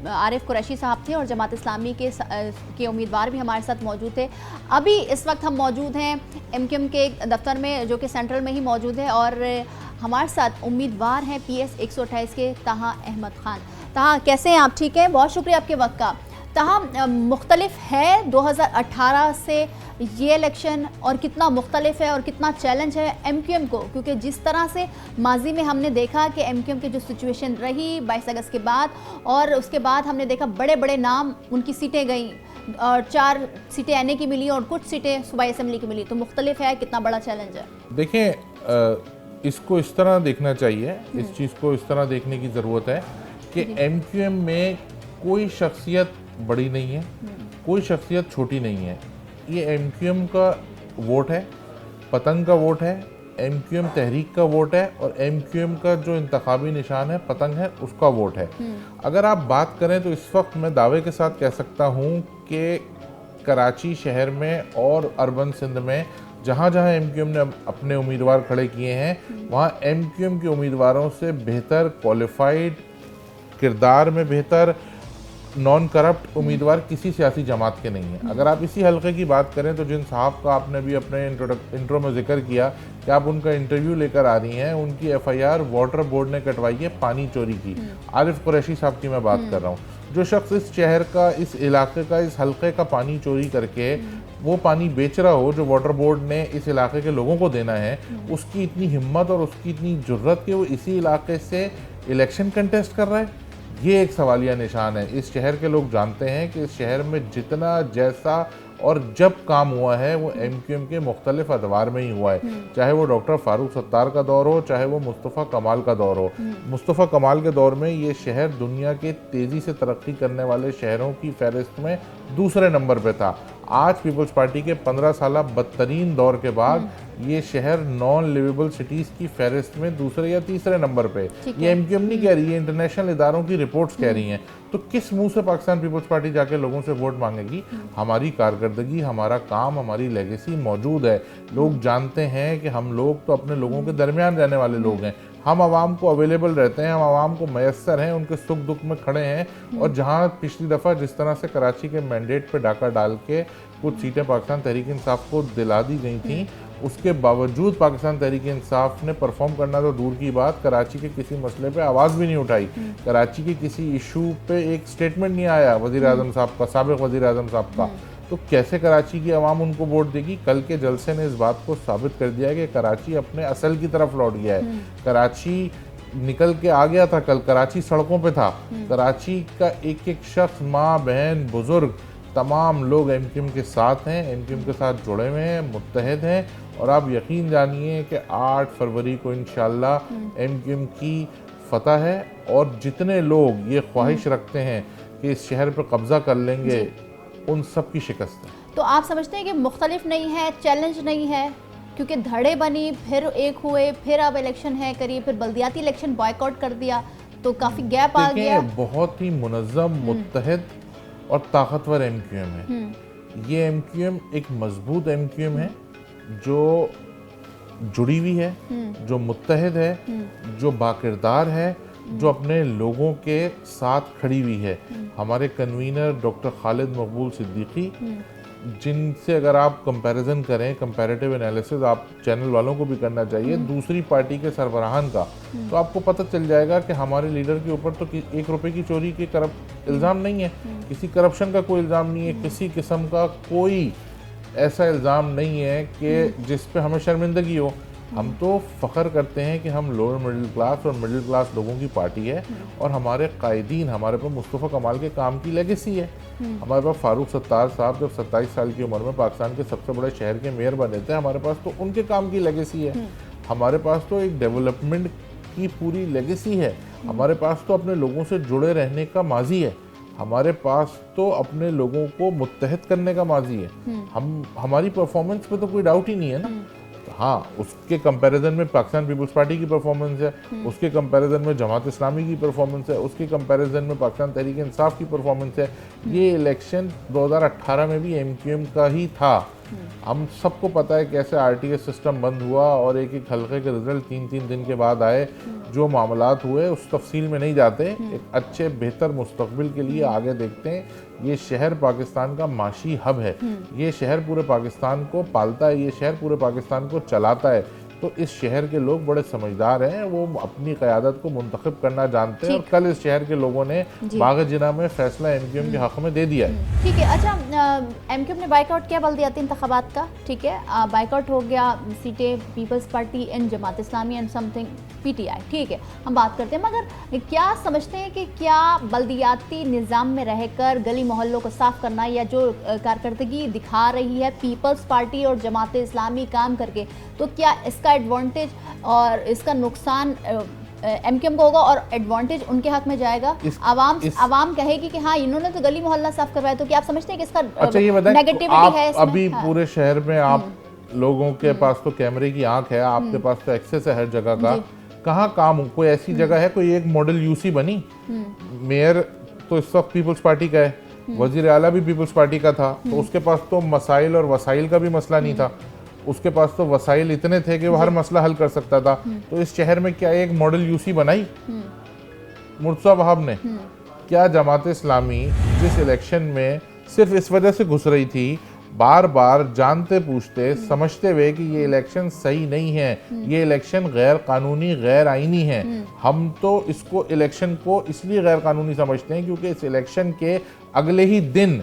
आरिफ कुरैशी साहब थे और जमात इस्लामी के उम्मीदवार भी हमारे साथ मौजूद थे। अभी इस वक्त हम मौजूद हैं MQM के दफ्तर में जो कि सेंट्रल में ही मौजूद है और हमारे साथ उम्मीदवार हैं PS 128 के ताहा अहमद खान। ताहा, कैसे हैं आप? ठीक है, बहुत शुक्रिया आपके वक्त का। ताहा, मुख्तलिफ है 2018 से ये इलेक्शन और कितना मुख्तलिफ है और कितना चैलेंज है MQM को, क्योंकि जिस तरह से माजी में हमने देखा कि MQM की जो सिचुएशन रही 22 अगस्त के बाद और उसके बाद हमने देखा बड़े बड़े नाम उनकी सीटें गई और 4 सीटें NA की मिली और कुछ सीटें सूबाई असेंबली की मिली। तो मुख्तलिफ है, कितना बड़ा चैलेंज है? देखें, इसको इस तरह देखना चाहिए, इस चीज़ को इस तरह देखने की ज़रूरत है कि MQM में कोई शख्सियत बड़ी नहीं है, कोई शख्सियत छोटी नहीं है। ये MQM का वोट है, पतंग का वोट है, MQM तहरीक का वोट है और MQM का जो इंतखाबी निशान है पतंग है उसका वोट है। अगर आप बात करें तो इस वक्त मैं दावे के साथ कह सकता हूँ कि कराची शहर में और अर्बन सिंध में जहाँ जहाँ एमक्यूएम ने अपने उम्मीदवार खड़े किए हैं वहाँ एमक्यूएम के उम्मीदवारों से बेहतर क्वालिफाइड, किरदार में बेहतर, नॉन करप्ट उम्मीदवार किसी सियासी जमात के नहीं है। अगर आप इसी हल्के की बात करें तो जिन साहब का आपने भी अपने इंट्रो में जिक्र किया कि आप उनका इंटरव्यू लेकर आ रही हैं, उनकी एफआईआर वाटर बोर्ड ने कटवाई है पानी चोरी की। आरिफ कुरैशी साहब की मैं बात कर रहा हूँ, जो शख्स इस शहर का, इस इलाके का, इस हल्के का पानी चोरी करके वो पानी बेच रहा हो जो वाटर बोर्ड ने इस इलाके के लोगों को देना है, उसकी इतनी हिम्मत और उसकी इतनी जुर्रत कि वो इसी इलाके से इलेक्शन कंटेस्ट कर रहा है, ये एक सवालिया निशान है। इस शहर के लोग जानते हैं कि इस शहर में जितना, जैसा और जब काम हुआ है वो एमक्यूएम के मुख्तलिफ अदवार में ही हुआ है, चाहे वो डॉक्टर फारूक सत्तार का दौर हो, चाहे वो मुस्तफ़ा कमाल का दौर हो। मुस्तफ़ा कमाल के दौर में ये शहर दुनिया के तेज़ी से तरक्की करने वाले शहरों की फहरिस्त में दूसरे नंबर पे था। आज पीपल्स पार्टी के 15 साल बदतरीन दौर के बाद ये शहर नॉन लिवेबल सिटीज़ की फहरिस्त में दूसरे या तीसरे नंबर पे। ये एमक्यूएम नहीं कह रही है, इंटरनेशनल इदारों की रिपोर्ट्स कह रही हैं। तो किस मुंह से पाकिस्तान पीपल्स पार्टी जाके लोगों से वोट मांगेगी? हमारी कारकर्दगी, हमारा काम, हमारी लेगेसी मौजूद है। लोग जानते हैं कि हम लोग तो अपने लोगों के दरमियान रहने वाले लोग हैं, हम आवाम को अवेलेबल रहते हैं, हम आवाम को मैसर हैं, उनके सुख दुख में खड़े हैं। और जहाँ पिछली दफ़ा जिस तरह से कराची के मैंडेट पे डाका डाल के कुछ सीटें पाकिस्तान तहरीक इंसाफ को दिला दी गई थी, उसके बावजूद पाकिस्तान तहरीक इंसाफ ने परफॉर्म करना तो दूर की बात, कराची के किसी मसले पे आवाज़ भी नहीं उठाई। कराची के किसी इशू पे एक स्टेटमेंट नहीं आया वज़ीर आज़म साहब का, साबिक़ वज़ीर आज़म साहब का। तो कैसे कराची की आवाम उनको वोट देगी? कल के जलसे ने इस बात को साबित कर दिया कि कराची अपने असल की तरफ लौट गया है। कराची निकल के आ गया था, कल कराची सड़कों पे था। कराची का एक एक शख्स, माँ, बहन, बुजुर्ग, तमाम लोग एमक्यूएम के साथ हैं, एमक्यूएम के साथ जुड़े हुए हैं, मुत्तहिद हैं। और आप यकीन जानिए कि 8 फरवरी को इंशाल्लाह एमक्यूएम की फतह है। और जितने लोग ये ख्वाहिश रखते हैं कि इस शहर पर कब्ज़ा कर लेंगे, उन सब की शिकस्त है। तो आप समझते हैं कि मुख्तलिफ नहीं है, चैलेंज नहीं है, क्योंकि धड़े बनी, फिर एक हुए, फिर अब इलेक्शन है करीब, फिर बल्दियाती इलेक्शन बॉयकॉट कर दिया, तो काफ़ी गैप आ गया। बहुत ही मुनज़्ज़म, मुत्तहिद और ताकतवर एमक्यूएम है। ये एमक्यूएम एक मजबूत एमक्यूएम है जो जुड़ी हुई है, जो मुत्तहिद है, जो बाकिरदार है, जो अपने लोगों के साथ खड़ी हुई है। हमारे कन्वीनर डॉक्टर खालिद मकबूल सिद्दीकी, जिनसे अगर आप कंपैरिजन करें, कंपैरेटिव एनालिसिस आप चैनल वालों को भी करना चाहिए दूसरी पार्टी के सरबराहान का, तो आपको पता चल जाएगा कि हमारे लीडर के ऊपर तो 1 रुपए की चोरी के इल्ज़ाम नहीं है, किसी करप्शन का कोई इल्ज़ाम नहीं है, किसी किस्म का कोई ऐसा इल्ज़ाम नहीं है कि जिस पे हमें शर्मिंदगी हो। हम तो फ़ख्र करते हैं कि हम लोअर मिडिल क्लास और मिडिल क्लास लोगों की पार्टी है, और हमारे कायदीन, हमारे पास मुस्तफ़ा कमाल के काम की लेगेसी है। हमारे पास फारूक सत्तार साहब जब 27 साल की उम्र में पाकिस्तान के सबसे बड़े शहर के मेयर बने थे, हमारे पास तो उनके काम की लेगेसी है। हमारे पास तो एक डेवलपमेंट की पूरी लेगेसी है। हमारे पास तो अपने लोगों से जुड़े रहने का माजी है। हमारे पास तो अपने लोगों को मुत्तहिद करने का माजी है। हमारी परफॉर्मेंस पे तो कोई डाउट ही नहीं है ना। हाँ, उसके कंपैरिजन में पाकिस्तान पीपल्स पार्टी की परफॉर्मेंस है, उसके कंपैरिजन में जमात इस्लामी की परफॉर्मेंस है, उसके कंपैरिजन में पाकिस्तान तहरीक इंसाफ की परफॉर्मेंस है। ये इलेक्शन 2018 में भी एमक्यूएम का ही था। हम सबको पता है कैसे आरटीएस सिस्टम बंद हुआ और एक एक हल्के के रिजल्ट 3-3 दिन के बाद आए। जो मामलात हुए उस तफसील में नहीं जाते, एक अच्छे बेहतर मुस्तकबिल के लिए आगे देखते हैं। ये शहर पाकिस्तान का माशी हब है, ये शहर पूरे पाकिस्तान को पालता है, ये शहर पूरे पाकिस्तान को चलाता है। तो इस शहर के लोग बड़े समझदार हैं, वो अपनी क़यादत को मुंतखब करना जानते हैं, और कल इस शहर के लोगों ने बाग़ जिना में फैसला एमक्यूएम के हक़ में दे दिया है। ठीक है। अच्छा, एमक्यूएम ने बाइकआउट किया बल्दियाती इंतखाबात का, ठीक है, बाइकआउट हो गया, सीटें People's Party and Jamaat Islami and something PTI, ठीक है, हम बात करते हैं। मगर क्या समझते हैं कि क्या बल्दियाती निज़ाम में रहकर गली मोहल्लों को साफ़ करना, या जो कारकर्दगी दिखा रही है पीपल्स पार्टी और जमात इस्लामी काम करके, तो क्या इसका एडवांटेज और इसका नुकसान एमक्यूएम को होगा और एडवांटेज उनके हक में जाएगा? आवाम कहेगी कि हाँ, इन्होंने तो गली मोहल्ला साफ करवाया, तो क्या आप समझते हैं कि इसका नेगेटिविटी है इसमें? अभी पूरे शहर में आप लोगों के पास तो कैमरे की आंख है, आपके पास तो एक्सेस है हर जगह का। कहाँ काम, कोई ऐसी जगह है, कोई एक मॉडल यूसी बनी? मेयर तो इस वक्त पीपल्स पार्टी का है, वजीर आला भी पीपल्स पार्टी का था, तो उसके पास तो मसाइल और वसाइल का भी मसला नहीं था। उसके पास तो वसाइल इतने थे कि वो हर मसला हल कर सकता था। तो इस शहर में क्या एक मॉडल यूसी बनाई मुर्तज़ा वहाब ने? क्या जमात इस्लामी जिस इलेक्शन में सिर्फ इस वजह से घुस रही थी, बार बार जानते पूछते समझते हुए कि ये इलेक्शन सही नहीं है, ये इलेक्शन गैर कानूनी गैर आईनी है, हम तो इसको इलेक्शन को इसलिए गैर कानूनी समझते हैं क्योंकि इस इलेक्शन के अगले ही दिन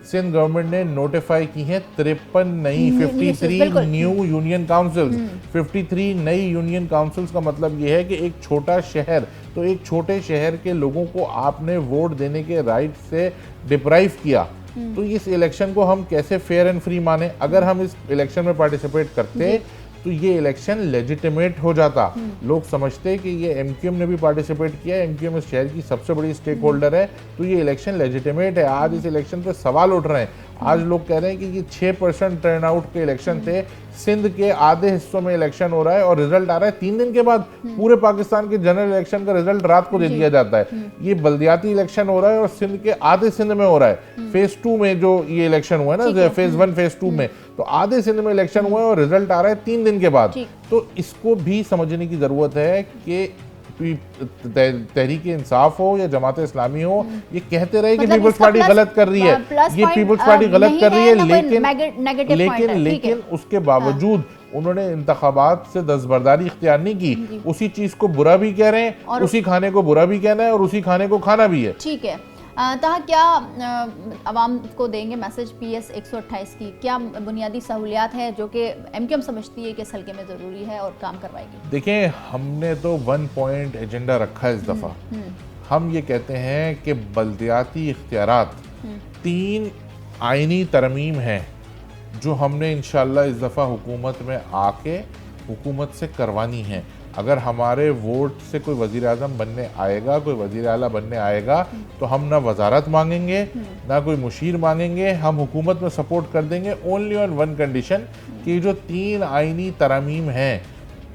सिंध गवर्नमेंट ने नोटिफाई की है 53 नई 53 न्यू यूनियन काउंसिल्स। 53 नई यूनियन काउंसिल्स का मतलब ये है कि एक छोटा शहर, तो एक छोटे शहर के लोगों को आपने वोट देने के राइट से डिप्राइव किया। तो इस इलेक्शन को हम कैसे फेयर एंड फ्री माने? अगर हम इस इलेक्शन में पार्टिसिपेट करते तो ये इलेक्शन लेजिटिमेट हो जाता। लोग समझते कि ये एमक्यूएम ने भी पार्टिसिपेट किया है, एमक्यूएम इस शहर की सबसे बड़ी स्टेक होल्डर है, तो ये इलेक्शन लेजिटिमेट है। आज इस इलेक्शन पे सवाल उठ रहे हैं। आज लोग कह रहे हैं कि ये 6% टर्न आउट के इलेक्शन थे, सिंध के आधे हिस्सों में इलेक्शन हो रहा है और रिजल्ट आ रहा है 3 दिन के बाद। पूरे पाकिस्तान के जनरल इलेक्शन का रिजल्ट रात को दे दिया जाता है। ये बल्दियाती इलेक्शन हो रहा है और सिंध के आधे सिंध में हो रहा है। फेज 2 में जो ये इलेक्शन हुआ है ना, फेज 1 फेज 2 में, तो आधे सिंध में इलेक्शन हुआ है और रिजल्ट आ रहा है 3 दिन के बाद। तो इसको भी समझने की जरूरत है कि तहरीक इंसाफ हो या जमात इस्लामी हो, ये कहते रहे कि पीपल्स पार्टी गलत कर रही है, ये पीपल्स पार्टी गलत कर रही है, लेकिन उसके बावजूद उन्होंने इंतखाबात से दस्तबरदारी इख्तियार नहीं की। उसी चीज को बुरा भी कह रहे हैं, उसी खाने को बुरा भी कहना है और उसी खाने को खाना भी है। ठीक है, तहा क्या आवाम को देंगे मैसेज PS 128 की? क्या बुनियादी सहूलियात है जो कि एमक्यूएम समझती है कि इस हल्के में ज़रूरी है और काम करवाएगी? देखिए, हमने तो 1 पॉइंट एजेंडा रखा है इस दफ़ा। हम ये कहते हैं कि बल्दियाती इख्तियारात 3 आइनी तरमीम हैं जो हमने इंशाल्लाह इस दफ़ा हुकूमत में आके हुकूमत से करवानी है। अगर हमारे वोट से कोई वज़ीर आज़म बनने आएगा, कोई वज़ीर आला बनने आएगा, तो हम ना वजारत मांगेंगे ना कोई मुशीर मांगेंगे, हम हुकूमत में सपोर्ट कर देंगे ओनली ऑन 1 कंडीशन कि जो 3 आइनी तरमीम हैं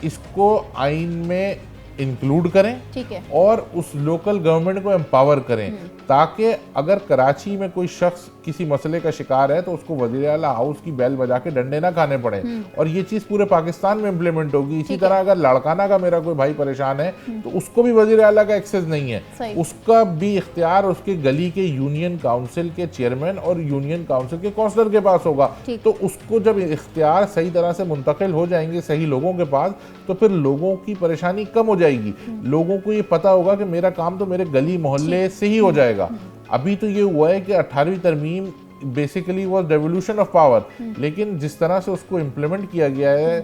इसको आइन में इंक्लूड करें। ठीक है। और उस लोकल गवर्नमेंट को एम्पावर करें ताकि अगर कराची में कोई शख्स किसी मसले का शिकार है तो उसको वज़ीर आला हाउस की बेल बजा के डंडे ना खाने पड़े, और ये चीज़ पूरे पाकिस्तान में इम्प्लीमेंट होगी। इसी तरह अगर लाड़काना का मेरा कोई भाई परेशान है तो उसको भी वज़ीर आला का एक्सेस नहीं है, उसका भी इख्तियार उसके गली के यूनियन काउंसिल के चेयरमैन और यूनियन काउंसिल के काउंसलर के पास होगा। तो उसको जब इख्तियार सही तरह से मुंतकिल हो जाएंगे सही लोगों के पास, तो फिर लोगों की परेशानी कम हो जाएगी। लोगों को ये पता होगा कि मेरा काम तो मेरे गली मोहल्ले से ही हो जाएगा। अभी तो ये हुआ है कि 18वीं तरमीम basically was devolution of power, लेकिन जिस तरह से उसको इम्प्लीमेंट किया गया है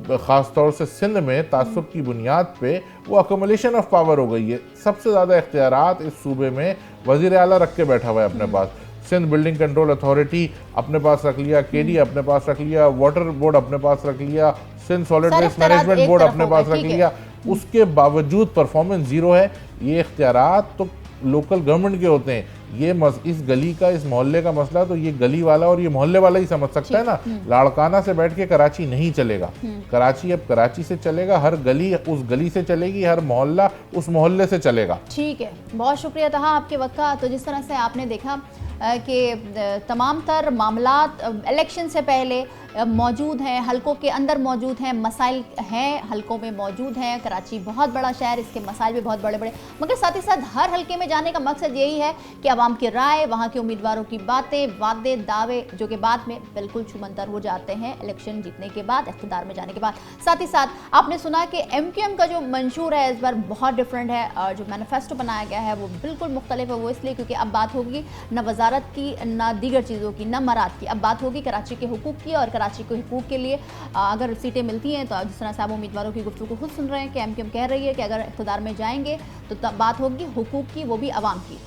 ख़ास तौर से सिंध में तासुब की बुनियाद पे, वो अकोमोलेशन ऑफ पावर हो गई है। सबसे ज़्यादा इख्तियारात इस सूबे में वज़ीर आला रख के बैठा हुआ है अपने पास। सिंध बिल्डिंग कंट्रोल अथॉरिटी अपने पास रख लिया, KD अपने पास रख लिया, वाटर बोर्ड अपने पास रख लिया, Sindh solid waste management board अपने पास रख लिया। उसके बावजूद परफॉर्मेंस ज़ीरो है। ये इख्तियारात तो लोकल गवर्नमेंट के होते हैं। ये इस गली का, इस मोहल्ले का मसला तो ये गली वाला और ये मोहल्ले वाला ही समझ सकता है ना। लाड़काना से बैठ के कराची नहीं चलेगा। कराची अब कराची से चलेगा, हर गली उस गली से चलेगी, हर मोहल्ला उस मोहल्ले से चलेगा। ठीक है, बहुत शुक्रिया तहा आपके वक्त का। तो जिस तरह से आपने देखा कि तमाम तर मामलात इलेक्शन से पहले मौजूद हैं, हलकों के अंदर मौजूद हैं, मसाइल हैं हलकों में मौजूद हैं। कराची बहुत बड़ा शहर, इसके मसाइल भी बहुत बड़े बड़े, मगर साथ ही साथ हर हलके में जाने का मकसद यही है कि आवाम की राय, वहाँ के उम्मीदवारों की बातें, वादे, दावे जो कि बाद में बिल्कुल छुमंतर हो जाते हैं इलेक्शन जीतने के बाद, इख्तिदार में जाने के बाद। साथ ही साथ आपने सुना कि MQM का जो मंशूर है इस बार बहुत डिफरेंट है, और जो मैनिफेस्टो बनाया गया है वो बिल्कुल मुख्तलिफ है। वो इसलिए क्योंकि अब बात होगी न वजारत की, न दीगर चीज़ों की, न मराद की, अब बात होगी कराची के हुकूक की। और कराची के हुकूक के लिए अगर सीटें मिलती हैं तो जिस तरह से आप उम्मीदवारों की गुफ्तगू को खुद सुन रहे हैं कि MQM कह रही है कि अगर इख्तिदार में जाएंगे तो तब बात होगी हुकूक की, वो भी आवाम की।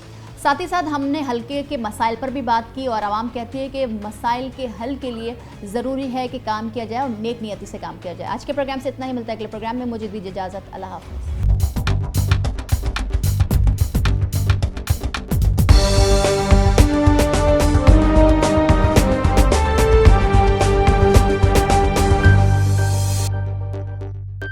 साथ ही साथ हमने हल्के के मसाइल पर भी बात की, और आवाम कहती है कि मसाइल के हल के लिए ज़रूरी है कि काम किया जाए और नेक नियति से काम किया जाए। आज के प्रोग्राम से इतना ही, मिलता है अगले प्रोग्राम में। मुझे दीजिए इजाज़त, अल्लाह हाफ़िज़।